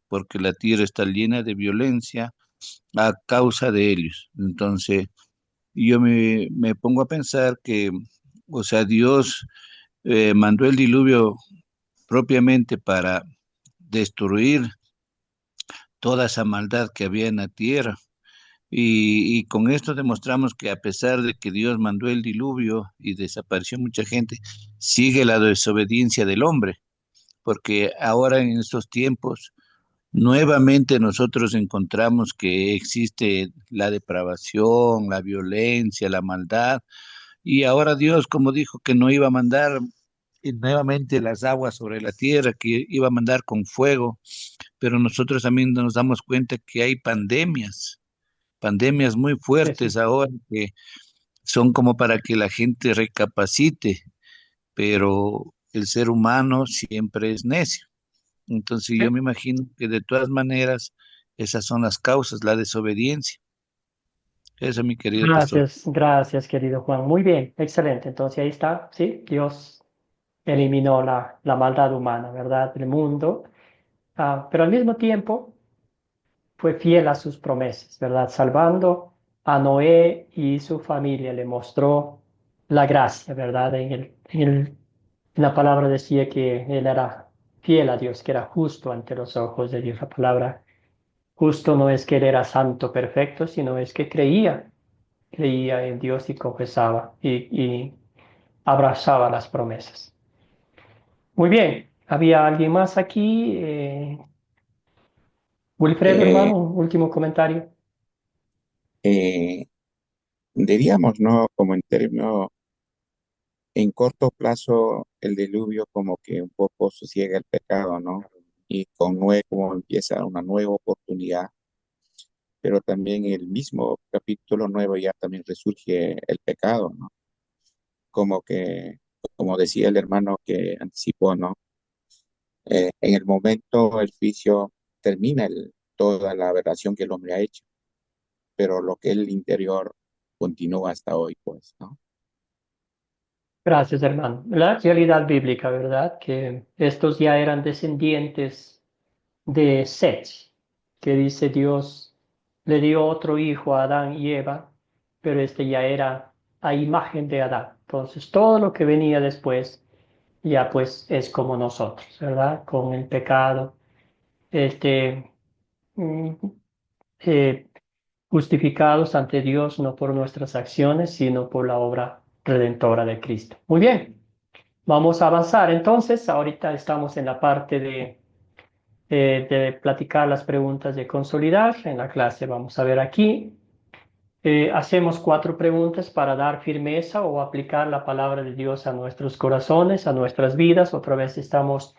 porque la tierra está llena de violencia a causa de ellos. Entonces, yo me pongo a pensar que, o sea, Dios mandó el diluvio propiamente para destruir toda esa maldad que había en la tierra. Y con esto demostramos que a pesar de que Dios mandó el diluvio y desapareció mucha gente, sigue la desobediencia del hombre, porque ahora en estos tiempos nuevamente nosotros encontramos que existe la depravación, la violencia, la maldad, y ahora Dios, como dijo que no iba a mandar nuevamente las aguas sobre la tierra, que iba a mandar con fuego, pero nosotros también nos damos cuenta que hay pandemias muy Sí, fuertes sí. ahora que son como para que la gente recapacite, pero el ser humano siempre es necio. Entonces yo me imagino que de todas maneras esas son las causas, la desobediencia. Eso, mi querido pastor. Gracias, gracias, querido Juan. Muy bien, excelente. Entonces ahí está, sí, Dios eliminó la maldad humana, ¿verdad? Del mundo. Pero al mismo tiempo fue fiel a sus promesas, ¿verdad? Salvando a Noé y su familia, le mostró la gracia, ¿verdad? En la palabra decía que él era fiel a Dios, que era justo ante los ojos de Dios. La palabra justo no es que él era santo, perfecto, sino es que creía en Dios y confesaba y abrazaba las promesas. Muy bien, ¿había alguien más aquí? Wilfredo, Eh, hermano, un último comentario. eh, Diríamos, ¿no? Como en términos, en corto plazo, el diluvio como que un poco sosiega el pecado, ¿no? Y con Noé como empieza una nueva oportunidad, pero también el mismo capítulo nuevo ya también resurge el pecado, ¿no? Como que, como decía el hermano que anticipó, ¿no? En el momento el juicio termina toda la aberración que el hombre ha hecho, pero lo que es el interior continúa hasta hoy, pues, ¿no? Gracias, hermano. La realidad bíblica, ¿verdad? Que estos ya eran descendientes de Seth, que dice Dios le dio otro hijo a Adán y Eva, pero este ya era a imagen de Adán. Entonces, todo lo que venía después ya pues es como nosotros, ¿verdad? Con el pecado, este, mm, eh, justificados ante Dios no por nuestras acciones, sino por la obra redentora de Cristo. Muy bien. Vamos a avanzar entonces. Ahorita estamos en la parte de platicar las preguntas de consolidar. En la clase vamos a ver aquí. Hacemos 4 preguntas para dar firmeza o aplicar la palabra de Dios a nuestros corazones, a nuestras vidas. Otra vez estamos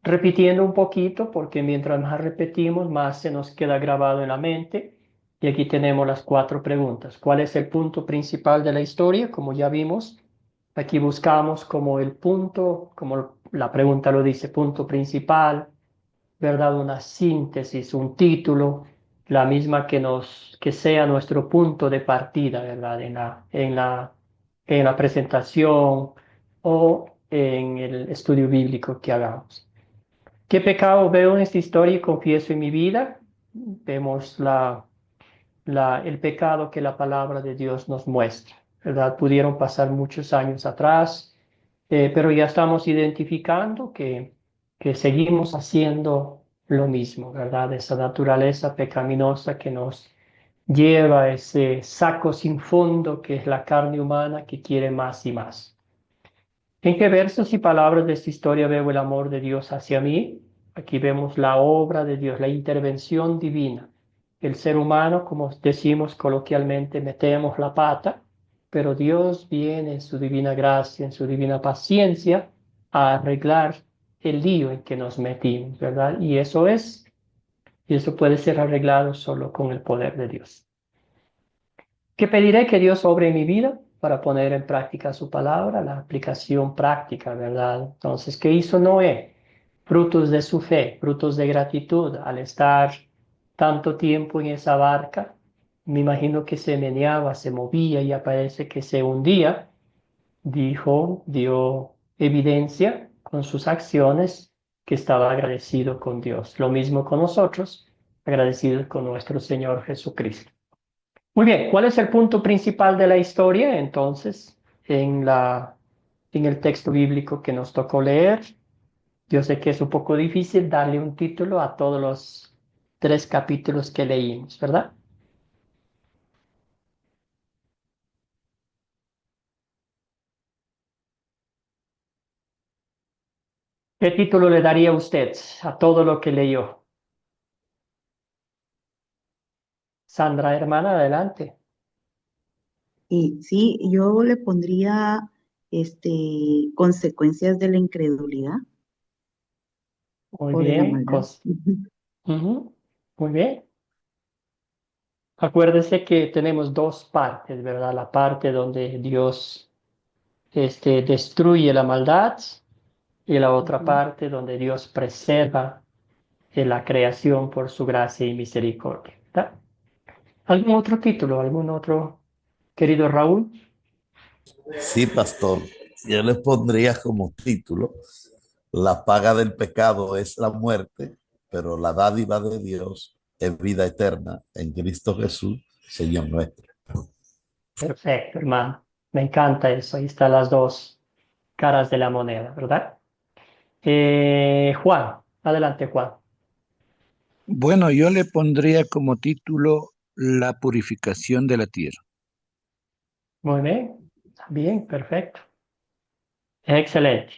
repitiendo un poquito porque mientras más repetimos, más se nos queda grabado en la mente. Y aquí tenemos las 4 preguntas. ¿Cuál es el punto principal de la historia? Como ya vimos, aquí buscamos como el punto, como la pregunta lo dice, punto principal, ¿verdad? Una síntesis, un título, la misma que sea nuestro punto de partida, ¿verdad? En la presentación o en el estudio bíblico que hagamos. ¿Qué pecado veo en esta historia y confieso en mi vida? Vemos el pecado que la palabra de Dios nos muestra, ¿verdad? Pudieron pasar muchos años atrás, pero ya estamos identificando que seguimos haciendo lo mismo, ¿verdad? Esa naturaleza pecaminosa que nos lleva a ese saco sin fondo que es la carne humana que quiere más y más. ¿En qué versos y palabras de esta historia veo el amor de Dios hacia mí? Aquí vemos la obra de Dios, la intervención divina. El ser humano, como decimos coloquialmente, metemos la pata, pero Dios viene en su divina gracia, en su divina paciencia, a arreglar el lío en que nos metimos, ¿verdad? Y eso puede ser arreglado solo con el poder de Dios. ¿Qué pediré que Dios obre en mi vida para poner en práctica su palabra? La aplicación práctica, ¿verdad? Entonces, ¿qué hizo Noé? Frutos de su fe, frutos de gratitud al estar tanto tiempo en esa barca. Me imagino que se meneaba, se movía y aparece que se hundía. Dio evidencia con sus acciones que estaba agradecido con Dios. Lo mismo con nosotros, agradecidos con nuestro Señor Jesucristo. Muy bien, ¿cuál es el punto principal de la historia entonces en el texto bíblico que nos tocó leer? Yo sé que es un poco difícil darle un título a todos los 3 capítulos que leímos, ¿verdad? ¿Qué título le daría usted a todo lo que leyó? Sandra, hermana, adelante. Y sí, yo le pondría consecuencias de la incredulidad Muy o de la bien, maldad. Ujú. Ujú, muy bien. Acuérdese que tenemos 2 partes, ¿verdad? La parte donde Dios destruye la maldad y la otra Ujú. parte donde Dios preserva la creación por su gracia y misericordia. ¿Está? ¿Algún otro título? ¿Algún otro, querido Raúl? Sí, pastor. Yo le pondría como título, la paga del pecado es la muerte, pero la dádiva de Dios es vida eterna en Cristo Jesús, Señor nuestro. Perfecto, hermano. Me encanta eso. Ahí están las 2 caras de la moneda, ¿verdad? Juan, adelante, Juan. Bueno, yo le pondría como título La purificación de la tierra. Muy bien. Bien, perfecto. Excelente.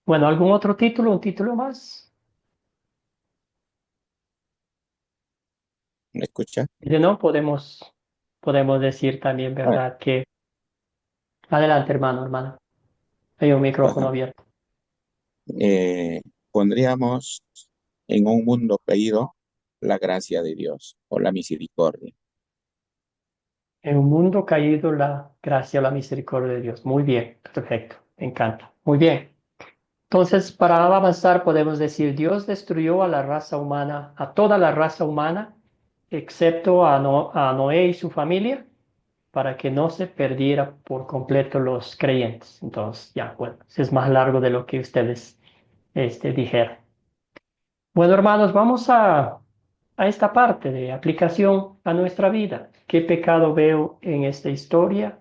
Bueno, ¿algún otro título? ¿Un título más? ¿Me escucha? Y de no, podemos decir también, Ah, ¿verdad? Que adelante, hermano, hermana. Hay un micrófono bueno, abierto. eh, pondríamos en un mundo caído la gracia de Dios o la misericordia. En un mundo caído, la gracia o la misericordia de Dios. Muy bien, perfecto. Me encanta. Muy bien. Entonces, para avanzar, podemos decir, Dios destruyó a la raza humana, a toda la raza humana, excepto a Noé y su familia, para que no se perdiera por completo los creyentes. Entonces, ya, bueno, es más largo de lo que ustedes dijeron. Bueno, hermanos, vamos a esta parte de aplicación a nuestra vida. ¿Qué pecado veo en esta historia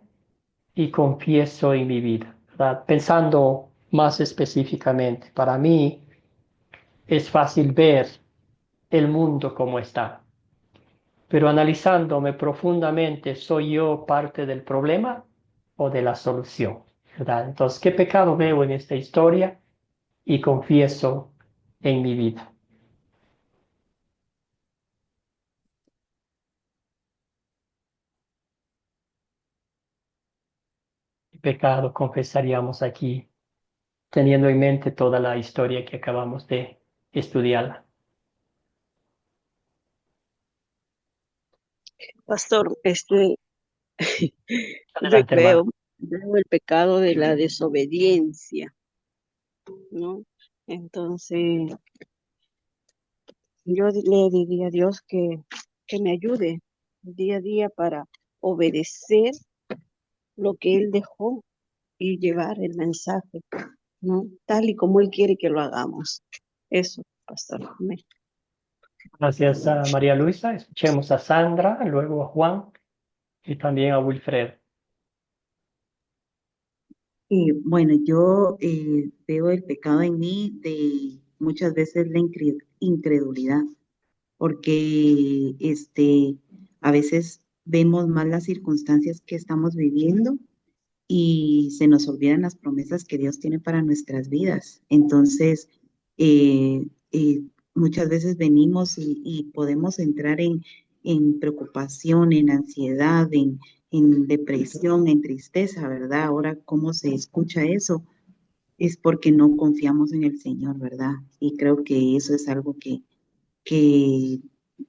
y confieso en mi vida? ¿Verdad? Pensando más específicamente, para mí es fácil ver el mundo como está, pero analizándome profundamente, ¿soy yo parte del problema o de la solución? ¿Verdad? Entonces, ¿qué pecado veo en esta historia y confieso en mi vida? ¿Qué pecado confesaríamos aquí, teniendo en mente toda la historia que acabamos de estudiar? Pastor, yo Adelante, hermano. veo el pecado de la desobediencia, ¿no? Entonces, yo le diría a Dios que me ayude día a día para obedecer lo que Él dejó y llevar el mensaje, ¿no? Tal y como Él quiere que lo hagamos. Eso. pastor. Amén. Gracias a María Luisa. Escuchemos a Sandra, luego a Juan y también a Wilfredo. Bueno, yo veo el pecado en mí de muchas veces la incredulidad, porque a veces vemos más las circunstancias que estamos viviendo y se nos olvidan las promesas que Dios tiene para nuestras vidas. Entonces, eh, eh, muchas veces venimos y podemos entrar en preocupación, en ansiedad, en depresión, en tristeza, ¿verdad? Ahora, ¿cómo se escucha eso? Es porque no confiamos en el Señor, ¿verdad? Y creo que eso es algo que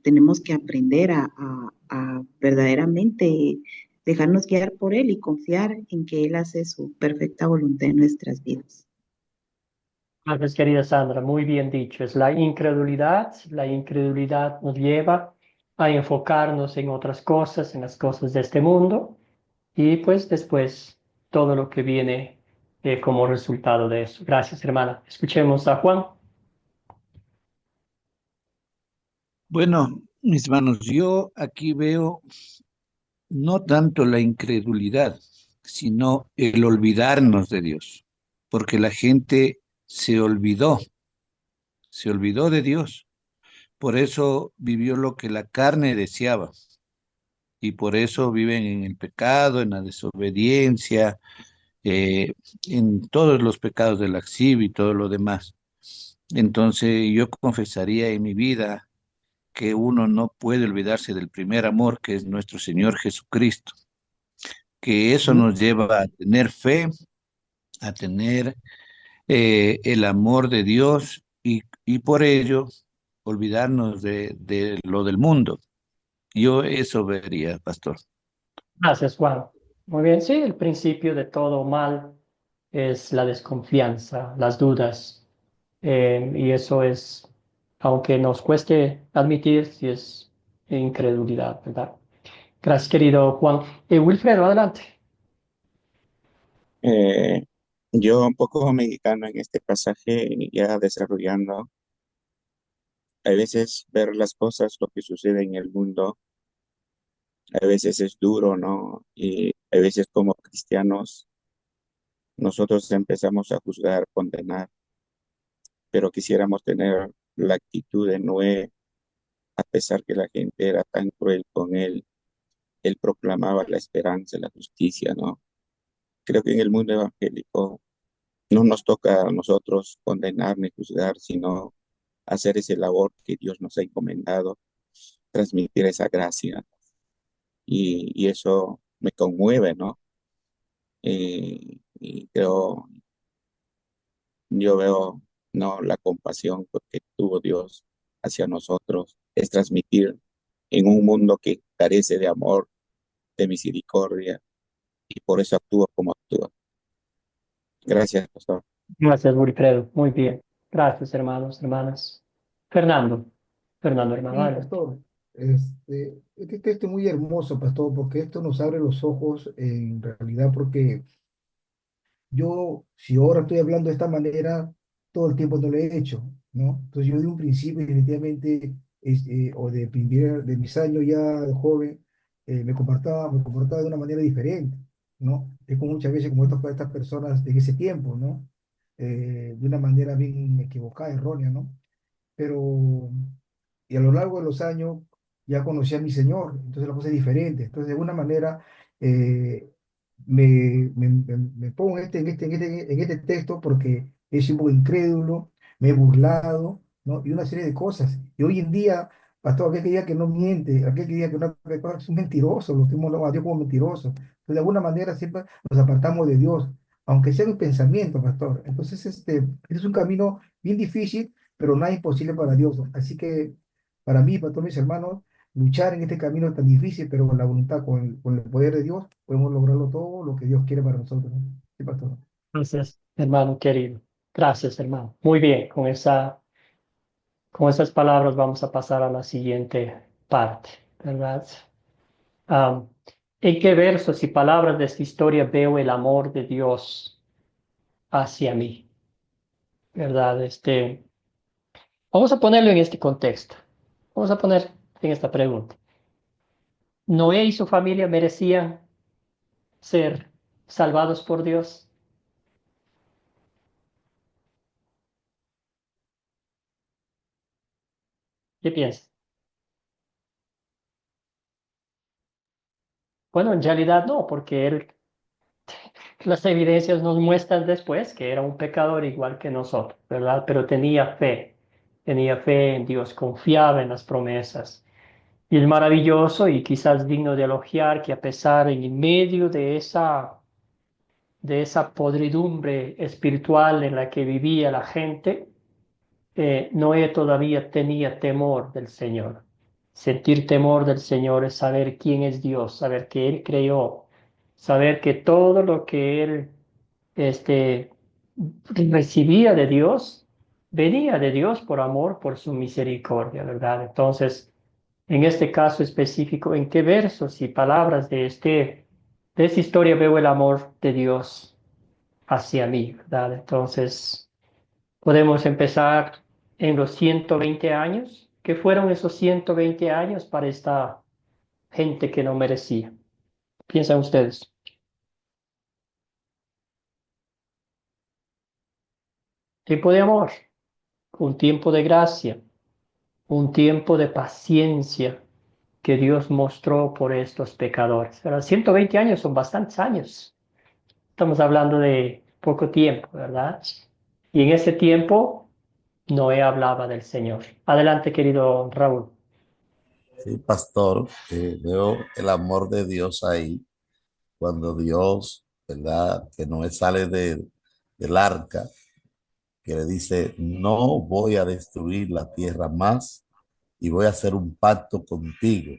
tenemos que aprender a verdaderamente dejarnos guiar por Él y confiar en que Él hace su perfecta voluntad en nuestras vidas. Gracias, querida Sandra. Muy bien dicho. Es la incredulidad. La incredulidad nos lleva a enfocarnos en otras cosas, en las cosas de este mundo, y pues después todo lo que viene como resultado de eso. Gracias, hermana. Escuchemos a Juan. Bueno, mis hermanos, yo aquí veo no tanto la incredulidad, sino el olvidarnos de Dios, porque la gente se olvidó de Dios. Por eso vivió lo que la carne deseaba y por eso viven en el pecado, en la desobediencia, eh, en todos los pecados del lascivio y todo lo demás. Entonces yo confesaría en mi vida que uno no puede olvidarse del primer amor que es nuestro Señor Jesucristo, que eso nos lleva a tener fe, a tener el amor de Dios y por ello olvidarnos de lo del mundo. Yo eso vería, pastor. Gracias, Juan. Muy bien, sí, el principio de todo mal es la desconfianza, las dudas. Y eso es, aunque nos cueste admitir, si es incredulidad, ¿verdad? Gracias, querido Juan. Wilfredo, adelante. Eh, yo un poco mexicano en este pasaje, ya desarrollando, a veces ver las cosas, lo que sucede en el mundo, a veces es duro, ¿no? Y a veces como cristianos nosotros empezamos a juzgar, condenar, pero quisiéramos tener la actitud de Noé, a pesar que la gente era tan cruel con él proclamaba la esperanza, la justicia, ¿no? Creo que en el mundo evangélico no nos toca a nosotros condenar ni juzgar, sino hacer ese labor que Dios nos ha encomendado, transmitir esa gracia. Y eso me conmueve, ¿no? Y yo veo, ¿no? La compasión que tuvo Dios hacia nosotros, es transmitir en un mundo que carece de amor, de misericordia, y por eso actúa como actúa. Gracias, pastor. Gracias, Wilfredo. Muy bien. Gracias, hermanos, hermanas. Fernando. Fernando, hermano, Sí, adelante. pastor. Este texto es muy hermoso, pastor, porque esto nos abre los ojos en realidad, porque yo, si ahora estoy hablando de esta manera, todo el tiempo no lo he hecho, ¿no? Entonces yo de un principio definitivamente, o de mis años ya de joven, me comportaba de una manera diferente, ¿no? Es como muchas veces como estas personas de ese tiempo, ¿no? De una manera bien equivocada, errónea, ¿no? Pero y a lo largo de los años ya conocí a mi Señor, entonces la cosa es diferente. Entonces, de alguna manera, eh, me pongo en este texto porque he sido un poco incrédulo, me he burlado, ¿no? Y una serie de cosas. Y hoy en día, pastor, aquel que diga que no miente, aquel que diga que no es un mentiroso, lo estamos a Dios como mentiroso. Entonces, de alguna manera siempre nos apartamos de Dios, aunque sea un pensamiento, pastor. Entonces, este es un camino bien difícil, pero nada imposible para Dios. Así que para mí, para todos mis hermanos, luchar en este camino tan difícil, pero con la voluntad, con el poder de Dios, podemos lograrlo todo lo que Dios quiere para nosotros, ¿no? Sí, pastor. Gracias, hermano querido. Gracias, hermano. Muy bien, con esas palabras vamos a pasar a la siguiente parte, ¿verdad? Am, ¿En qué versos y palabras de esta historia veo el amor de Dios hacia mí? ¿Verdad? Vamos a ponerlo en este contexto. Vamos a poner en esta pregunta. ¿Noé y su familia merecían ser salvados por Dios? ¿Qué piensas? Bueno, en realidad no, porque las evidencias nos muestran después que era un pecador igual que nosotros, ¿verdad? Pero tenía fe en Dios, confiaba en las promesas. Y es maravilloso y quizás digno de elogiar que a pesar en medio de esa podridumbre espiritual en la que vivía la gente, Noé todavía tenía temor del Señor. Sentir temor del Señor es saber quién es Dios, saber que Él creó, saber que todo lo que Él este, recibía de Dios, venía de Dios por amor, por su misericordia, ¿verdad? Entonces, en este caso específico, ¿en qué versos y palabras de esta historia veo el amor de Dios hacia mí, ¿verdad? Entonces, podemos empezar en los 120 años. ¿Qué fueron esos 120 años para esta gente que no merecía? ¿Piensan ustedes? Tiempo de amor, un tiempo de gracia, un tiempo de paciencia que Dios mostró por estos pecadores. Pero 120 años son bastantes años. Estamos hablando de poco tiempo, ¿verdad? Y en ese tiempo Noé hablaba del Señor. Adelante, querido Raúl. Sí, pastor, veo el amor de Dios ahí, cuando Dios, ¿verdad? Que no sale del arca, que le dice, no voy a destruir la tierra más y voy a hacer un pacto contigo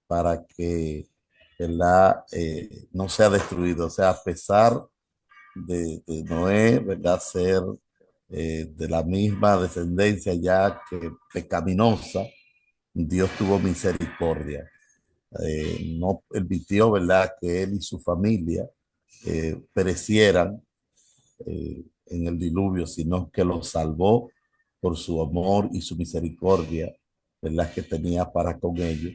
para que, ¿verdad? No sea destruido. O sea, a pesar de Noé, ¿verdad? Ser de la misma descendencia ya que pecaminosa, Dios tuvo misericordia. No permitió, ¿verdad?, que él y su familia perecieran en el diluvio, sino que los salvó por su amor y su misericordia, ¿verdad?, que tenía para con ellos.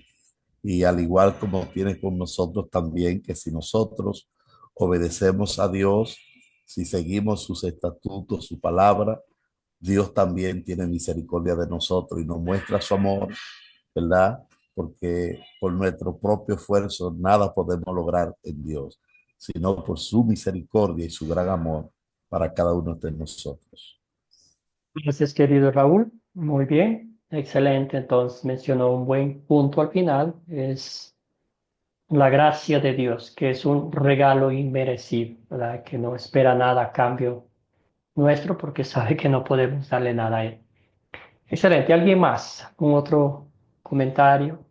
Y al igual como tiene con nosotros también, que si nosotros obedecemos a Dios, si seguimos sus estatutos, su palabra, Dios también tiene misericordia de nosotros y nos muestra su amor, ¿verdad? Porque por nuestro propio esfuerzo nada podemos lograr en Dios, sino por su misericordia y su gran amor para cada uno de nosotros. Gracias, querido Raúl. Muy bien, excelente. Entonces mencionó un buen punto al final. Es la gracia de Dios, que es un regalo inmerecido, ¿verdad? Que no espera nada a cambio nuestro porque sabe que no podemos darle nada a Él. Excelente. ¿Alguien más? ¿Un otro comentario?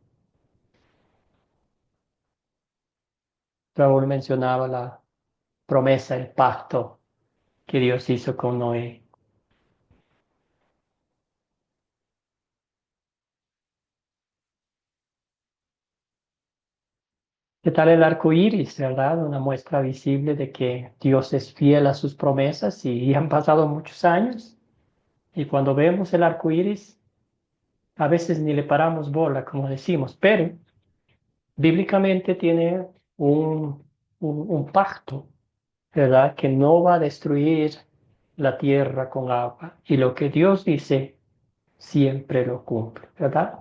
Raúl mencionaba la promesa, el pacto que Dios hizo con Noé. ¿Qué tal el arco iris, verdad? Una muestra visible de que Dios es fiel a sus promesas y han pasado muchos años. Y cuando vemos el arco iris, a veces ni le paramos bola, como decimos, pero bíblicamente tiene un pacto, ¿verdad? Que no va a destruir la tierra con agua. Y lo que Dios dice, siempre lo cumple, ¿verdad?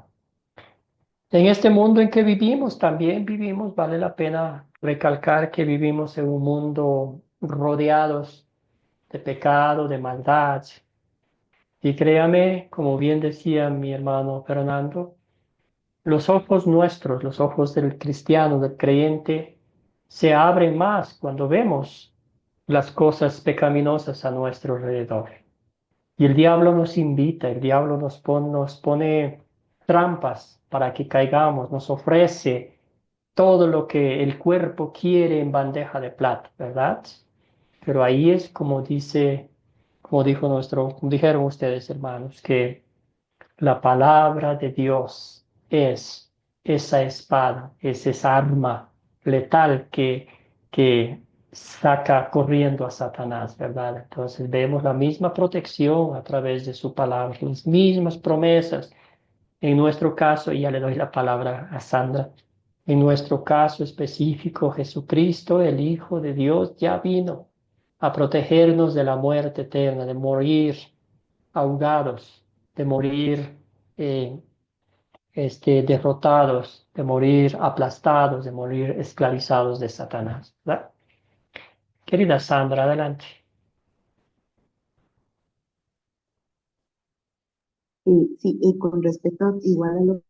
En este mundo en que vivimos, también vivimos, vale la pena recalcar que vivimos en un mundo rodeados de pecado, de maldad. Y créame, como bien decía mi hermano Fernando, los ojos nuestros, los ojos del cristiano, del creyente, se abren más cuando vemos las cosas pecaminosas a nuestro alrededor. Y el diablo nos invita, el diablo nos pone trampas para que caigamos, nos ofrece todo lo que el cuerpo quiere en bandeja de plata, ¿verdad? Pero ahí es como dijeron ustedes, hermanos, que la palabra de Dios es esa espada, es esa arma letal que saca corriendo a Satanás, ¿verdad? Entonces vemos la misma protección a través de su palabra, las mismas promesas. En nuestro caso, y ya le doy la palabra a Sandra, en nuestro caso específico, Jesucristo, el Hijo de Dios, ya vino a protegernos de la muerte eterna, de morir ahogados, de morir eh, derrotados, de morir aplastados, de morir esclavizados de Satanás, ¿verdad? Querida Sandra, adelante. Sí, y con respecto igual a lo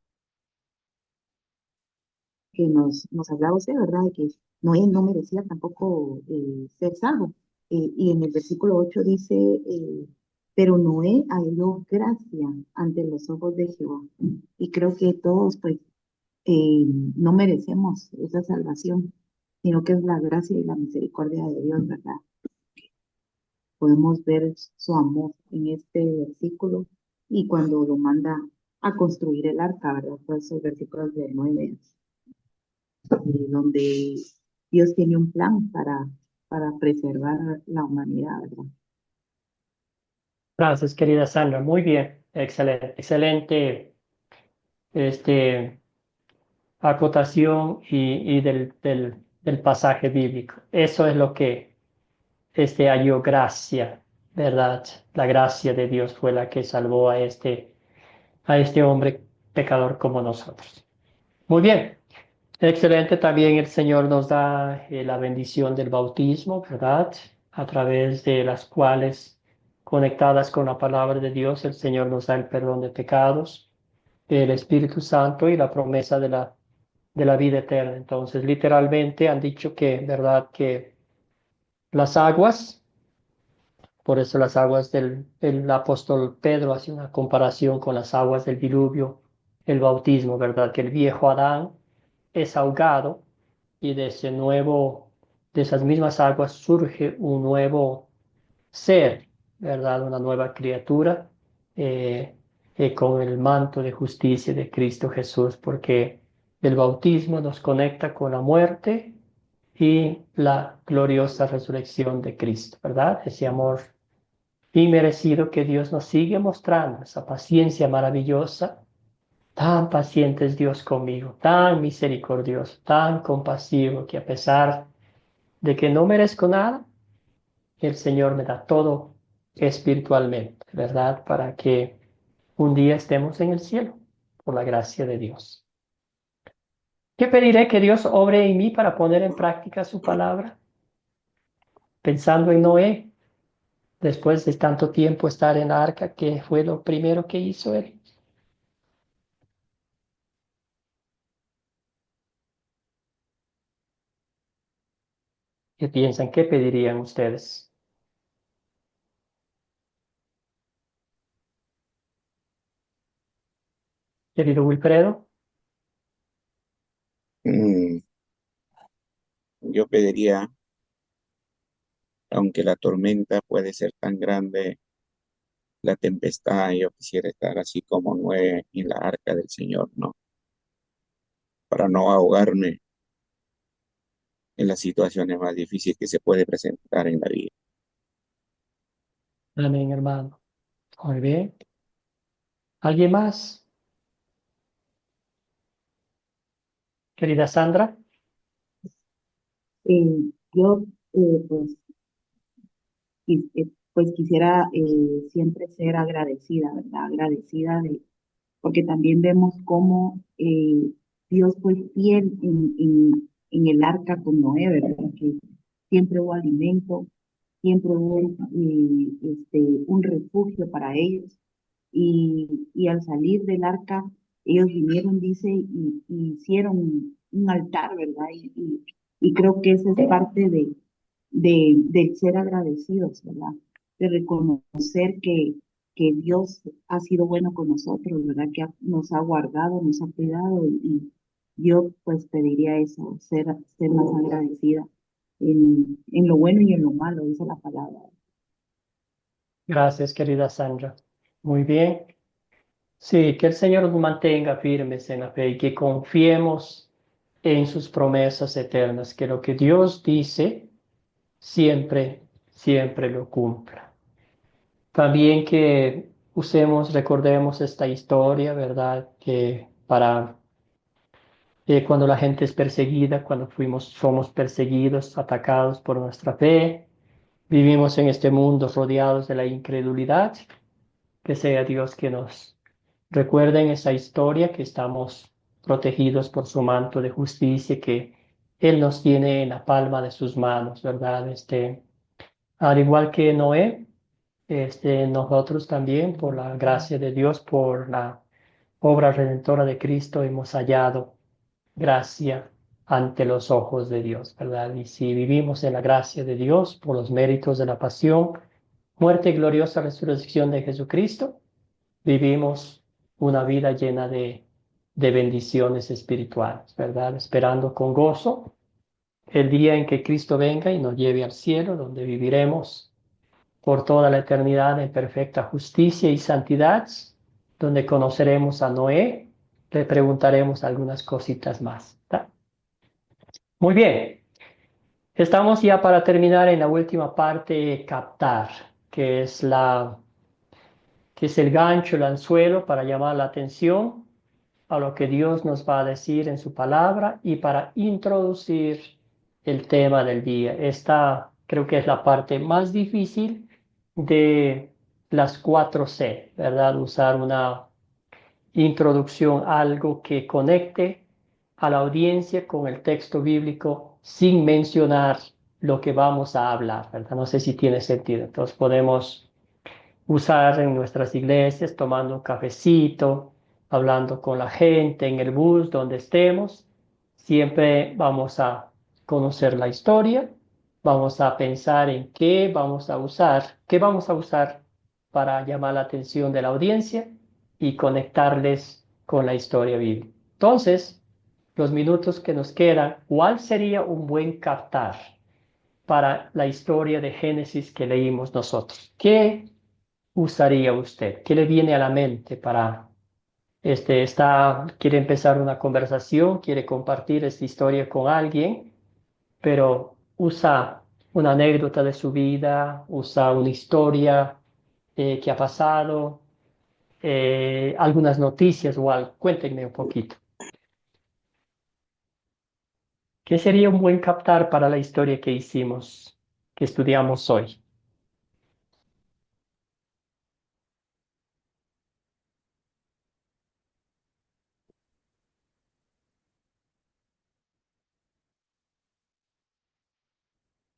que nos hablaba usted, ¿verdad? De que Noé no merecía tampoco ser salvo. Y en el versículo 8 dice, pero Noé halló gracia ante los ojos de Jehová. Y creo que todos, pues, no merecemos esa salvación, sino que es la gracia y la misericordia de Dios, ¿verdad? Podemos ver su amor en este versículo y cuando lo manda a construir el arca, ¿verdad? Todos esos versículos de 9, donde Dios tiene un plan para preservar la humanidad, ¿verdad? Gracias, querida Sandra. Muy bien. Excelente, excelente acotación y del pasaje bíblico. Eso es lo que halló gracia, ¿verdad? La gracia de Dios fue la que salvó a este hombre pecador como nosotros. Muy bien. Excelente, también el Señor nos da la bendición del bautismo, ¿verdad? A través de las cuales, conectadas con la palabra de Dios, el Señor nos da el perdón de pecados, el Espíritu Santo y la promesa de la vida eterna. Entonces, literalmente han dicho que, ¿verdad? Que las aguas, por eso las aguas el apóstol Pedro hace una comparación con las aguas del diluvio, el bautismo, ¿verdad? Que el viejo Adán es ahogado y de esas mismas aguas surge un nuevo ser, ¿verdad? Una nueva criatura eh, con el manto de justicia de Cristo Jesús, porque el bautismo nos conecta con la muerte y la gloriosa resurrección de Cristo, ¿verdad? Ese amor inmerecido que Dios nos sigue mostrando, esa paciencia maravillosa. Tan paciente es Dios conmigo, tan misericordioso, tan compasivo, que a pesar de que no merezco nada, el Señor me da todo espiritualmente, ¿verdad? Para que un día estemos en el cielo, por la gracia de Dios. ¿Qué pediré que Dios obre en mí para poner en práctica su palabra? Pensando en Noé, después de tanto tiempo estar en la arca, ¿qué fue lo primero que hizo él? ¿Qué piensan? ¿Qué pedirían ustedes? Querido Wilfredo. Mm, yo pediría, aunque la tormenta puede ser tan grande, la tempestad, yo quisiera estar así como Noé en la arca del Señor, ¿no? Para no ahogarme en las situaciones más difíciles que se puede presentar en la vida. Amén, hermano. Muy bien. ¿Alguien más? Querida Sandra. Yo, pues, pues quisiera siempre ser agradecida, ¿verdad? Agradecida porque también vemos cómo Dios fue fiel en el arca con Noé, ¿verdad? Que siempre hubo alimento, siempre hubo un refugio para ellos. Y al salir del arca, ellos vinieron, dice, y hicieron un altar, ¿verdad? Y creo que esa es parte de ser agradecidos, ¿verdad? De reconocer que Dios ha sido bueno con nosotros, ¿verdad? Que nos ha guardado, nos ha cuidado y yo pues pediría eso, ser más agradecida en lo bueno y en lo malo, dice la palabra. Gracias, querida Sandra. Muy bien. Sí, que el Señor nos mantenga firmes en la fe y que confiemos en sus promesas eternas, que lo que Dios dice siempre, siempre lo cumpla. También que recordemos esta historia, ¿verdad? Que para cuando la gente es perseguida, cuando somos perseguidos, atacados por nuestra fe, vivimos en este mundo rodeados de la incredulidad, que sea Dios que nos recuerde en esa historia que estamos protegidos por su manto de justicia, que Él nos tiene en la palma de sus manos, ¿verdad? Al igual que Noé, nosotros también, por la gracia de Dios, por la obra redentora de Cristo, hemos hallado gracia ante los ojos de Dios, ¿verdad? Y si vivimos en la gracia de Dios por los méritos de la pasión, muerte y gloriosa resurrección de Jesucristo, vivimos una vida llena de bendiciones espirituales, ¿verdad? Esperando con gozo el día en que Cristo venga y nos lleve al cielo, donde viviremos por toda la eternidad en perfecta justicia y santidad, donde conoceremos a Noé, le preguntaremos algunas cositas más. ¿Está? Muy bien, estamos ya para terminar en la última parte, captar, que es que es el gancho, el anzuelo para llamar la atención a lo que Dios nos va a decir en su palabra y para introducir el tema del día. Esta creo que es la parte más difícil de las 4C, ¿verdad? Usar una introducción, algo que conecte a la audiencia con el texto bíblico sin mencionar lo que vamos a hablar, ¿verdad? No sé si tiene sentido. Entonces podemos usar en nuestras iglesias, tomando un cafecito, hablando con la gente en el bus, donde estemos. Siempre vamos a conocer la historia, vamos a pensar en qué vamos a usar para llamar la atención de la audiencia y conectarles con la historia bíblica. Entonces, los minutos que nos quedan, ¿cuál sería un buen captar para la historia de Génesis que leímos nosotros? ¿Qué usaría usted? ¿Qué le viene a la mente para quiere empezar una conversación, quiere compartir esta historia con alguien, pero usa una anécdota de su vida, usa una historia que ha pasado, algunas noticias o algo? Cuéntenme un poquito. ¿Qué sería un buen captar para la historia que hicimos, que estudiamos hoy?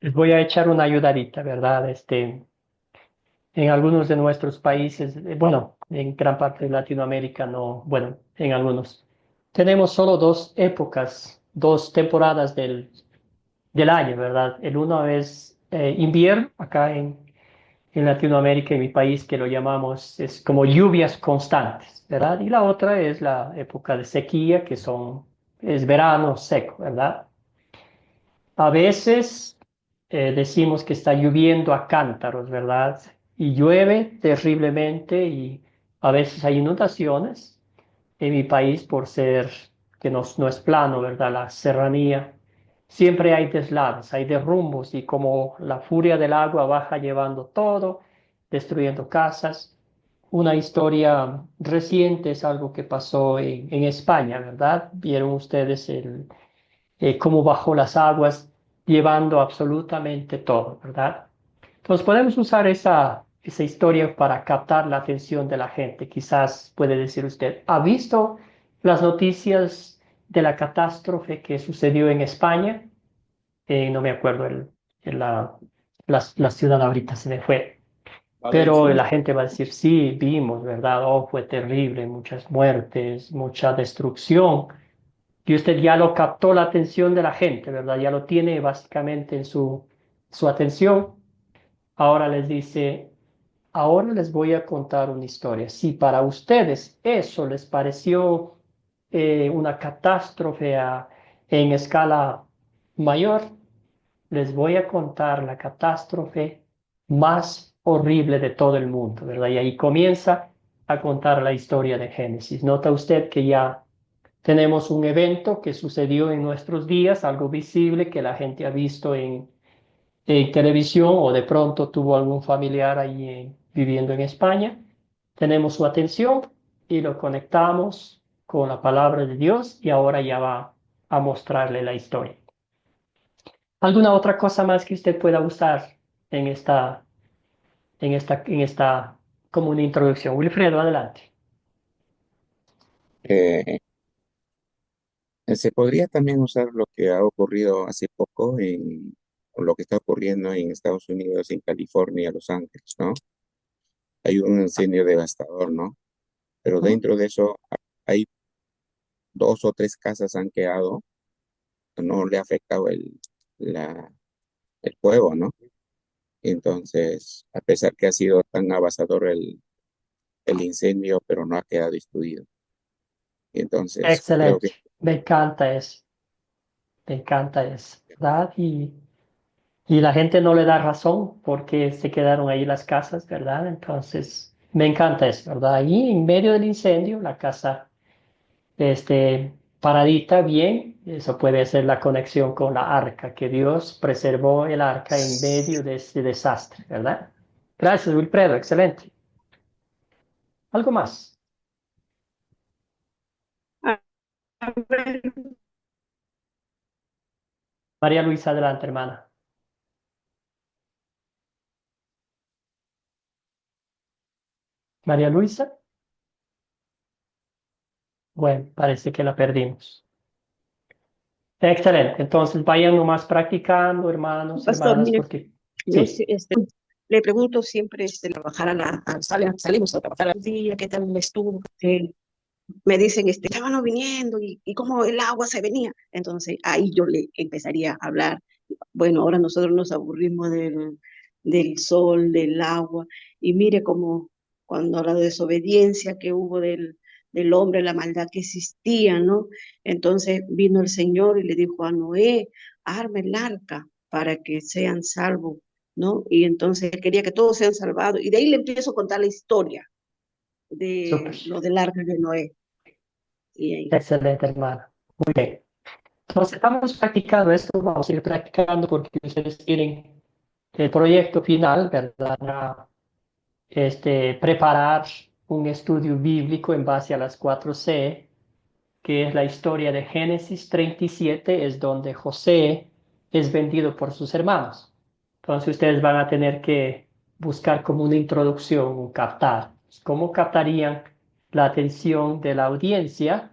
Les voy a echar una ayudadita, ¿verdad? En algunos de nuestros países, bueno, en gran parte de Latinoamérica no, bueno, en algunos, tenemos solo dos épocas, dos temporadas del año, ¿verdad? El uno es invierno, acá en Latinoamérica, en mi país, que lo llamamos, es como lluvias constantes, ¿verdad? Y la otra es la época de sequía, es verano seco, ¿verdad? A veces decimos que está lloviendo a cántaros, ¿verdad? Y llueve terriblemente y a veces hay inundaciones en mi país por ser que no es plano, ¿verdad? La serranía. Siempre hay deslaves, hay derrumbos y como la furia del agua baja llevando todo, destruyendo casas. Una historia reciente es algo que pasó en España, ¿verdad? Vieron ustedes cómo bajó las aguas, llevando absolutamente todo, ¿verdad? Entonces podemos usar esa historia para captar la atención de la gente. Quizás puede decir usted, ¿ha visto las noticias de la catástrofe que sucedió en España? No me acuerdo la ciudad ahorita se me fue. Pero la gente va a decir, sí, vimos, ¿verdad? Oh, fue terrible, muchas muertes, mucha destrucción. Y usted ya lo captó la atención de la gente, ¿verdad? Ya lo tiene básicamente en su atención. Ahora les dice, ahora les voy a contar una historia. Si para ustedes eso les pareció una catástrofe en escala mayor, les voy a contar la catástrofe más horrible de todo el mundo, ¿verdad? Y ahí comienza a contar la historia de Génesis. Nota usted que ya tenemos un evento que sucedió en nuestros días, algo visible que la gente ha visto en televisión o de pronto tuvo algún familiar ahí viviendo en España, tenemos su atención y lo conectamos con la palabra de Dios y ahora ya va a mostrarle la historia. ¿Alguna otra cosa más que usted pueda usar en esta como una introducción? Wilfredo, adelante. Eh, Se podría también usar lo que ha ocurrido hace poco o lo que está ocurriendo en Estados Unidos, en California, Los Ángeles, ¿no? Hay un incendio devastador, ¿no? Pero dentro de eso hay 2 o 3 casas han quedado, no le ha afectado el fuego, ¿no? Entonces, a pesar que ha sido tan avasador el incendio, pero no ha quedado destruido. Entonces, creo Excelente. que Me encanta eso, ¿verdad? Y la gente no le da razón porque se quedaron ahí las casas, ¿verdad? Entonces, me encanta eso, ¿verdad? Ahí en medio del incendio, la casa, paradita bien, eso puede ser la conexión con la arca, que Dios preservó el arca en medio de ese desastre, ¿verdad? Gracias, Wilfredo, excelente. ¿Algo más? A ver, María Luisa, adelante, hermana. María Luisa, bueno, parece que la perdimos. Excelente. Entonces vayan nomás practicando, hermanos, pastor, hermanas, mire, porque no sé, sí, le pregunto siempre, trabajar salimos a trabajar al día, ¿qué tal estuvo? Me dicen, estaban viniendo y cómo el agua se venía. Entonces ahí yo le empezaría a hablar. Bueno, ahora nosotros nos aburrimos del sol, del agua, y mire cómo cuando la desobediencia que hubo del hombre, la maldad que existía, ¿no? Entonces vino el Señor y le dijo a Noé, arme el arca para que sean salvos, ¿no? Y entonces quería que todos sean salvados. Y de ahí le empiezo a contar la historia súper. de lo del arca de Noé. Y ahí. Excelente, hermana. Muy bien. Entonces estamos practicando esto, vamos a ir practicando porque ustedes tienen el proyecto final, ¿verdad? Preparar un estudio bíblico en base a las 4C, que es la historia de Génesis 37, es donde José es vendido por sus hermanos. Entonces ustedes van a tener que buscar como una introducción, un captar. ¿Cómo captarían la atención de la audiencia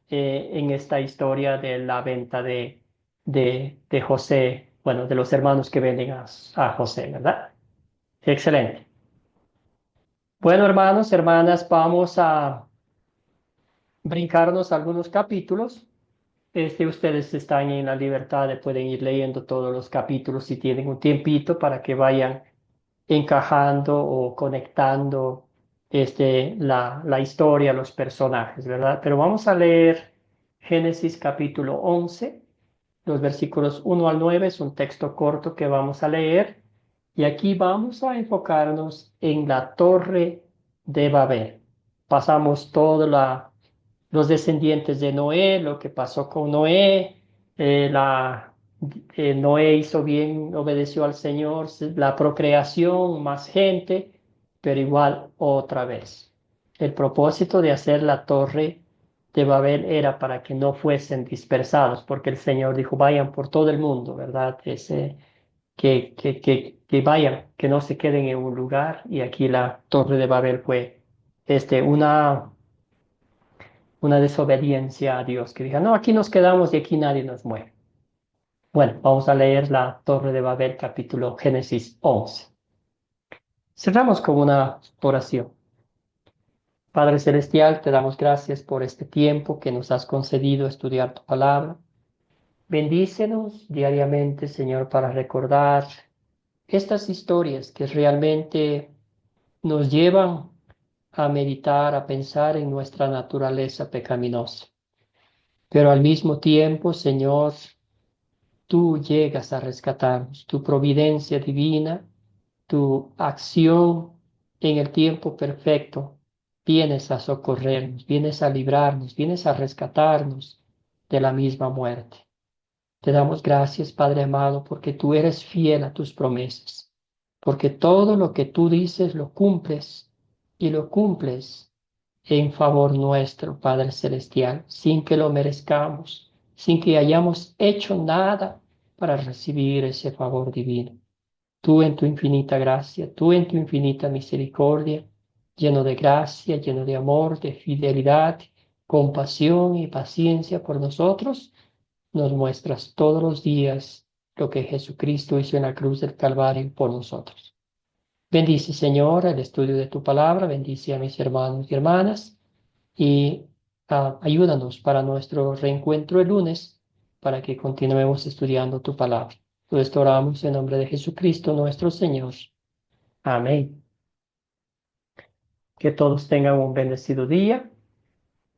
en esta historia de la venta de José, bueno, de los hermanos que venden a José, ¿verdad? Excelente. Bueno, hermanos, hermanas, vamos a brincarnos algunos capítulos. Ustedes están en la libertad de pueden ir leyendo todos los capítulos si tienen un tiempito para que vayan encajando o conectando la historia, los personajes, ¿verdad? Pero vamos a leer Génesis capítulo 11, los versículos 1 al 9, es un texto corto que vamos a leer y aquí vamos a enfocarnos en la torre de Babel. Pasamos los descendientes de Noé, lo que pasó con Noé, Noé hizo bien, obedeció al Señor, la procreación, más gente, pero igual otra vez. El propósito de hacer la torre de Babel era para que no fuesen dispersados, porque el Señor dijo, vayan por todo el mundo, ¿verdad? Que vayan, que no se queden en un lugar, y aquí la torre de Babel fue una desobediencia a Dios, que diga, no, aquí nos quedamos y aquí nadie nos mueve. Bueno, vamos a leer la Torre de Babel, capítulo Génesis 11. Cerramos con una oración. Padre Celestial, te damos gracias por este tiempo que nos has concedido estudiar tu palabra. Bendícenos diariamente, Señor, para recordar estas historias que realmente nos llevan a meditar, a pensar en nuestra naturaleza pecaminosa. Pero al mismo tiempo, Señor, tú llegas a rescatarnos, tu providencia divina, tu acción en el tiempo perfecto, vienes a socorrernos, vienes a librarnos, vienes a rescatarnos de la misma muerte. Te damos gracias, Padre amado, porque tú eres fiel a tus promesas, porque todo lo que tú dices lo cumples y lo cumples en favor nuestro, Padre Celestial, sin que lo merezcamos, sin que hayamos hecho nada para recibir ese favor divino. Tú en tu infinita gracia, tú en tu infinita misericordia, lleno de gracia, lleno de amor, de fidelidad, compasión y paciencia por nosotros, nos muestras todos los días lo que Jesucristo hizo en la cruz del Calvario por nosotros. Bendice, Señor, el estudio de tu palabra, bendice a mis hermanos y hermanas y ayúdanos para nuestro reencuentro el lunes para que continuemos estudiando tu palabra. Lo oramos en nombre de Jesucristo nuestro Señor. Amén. Que todos tengan un bendecido día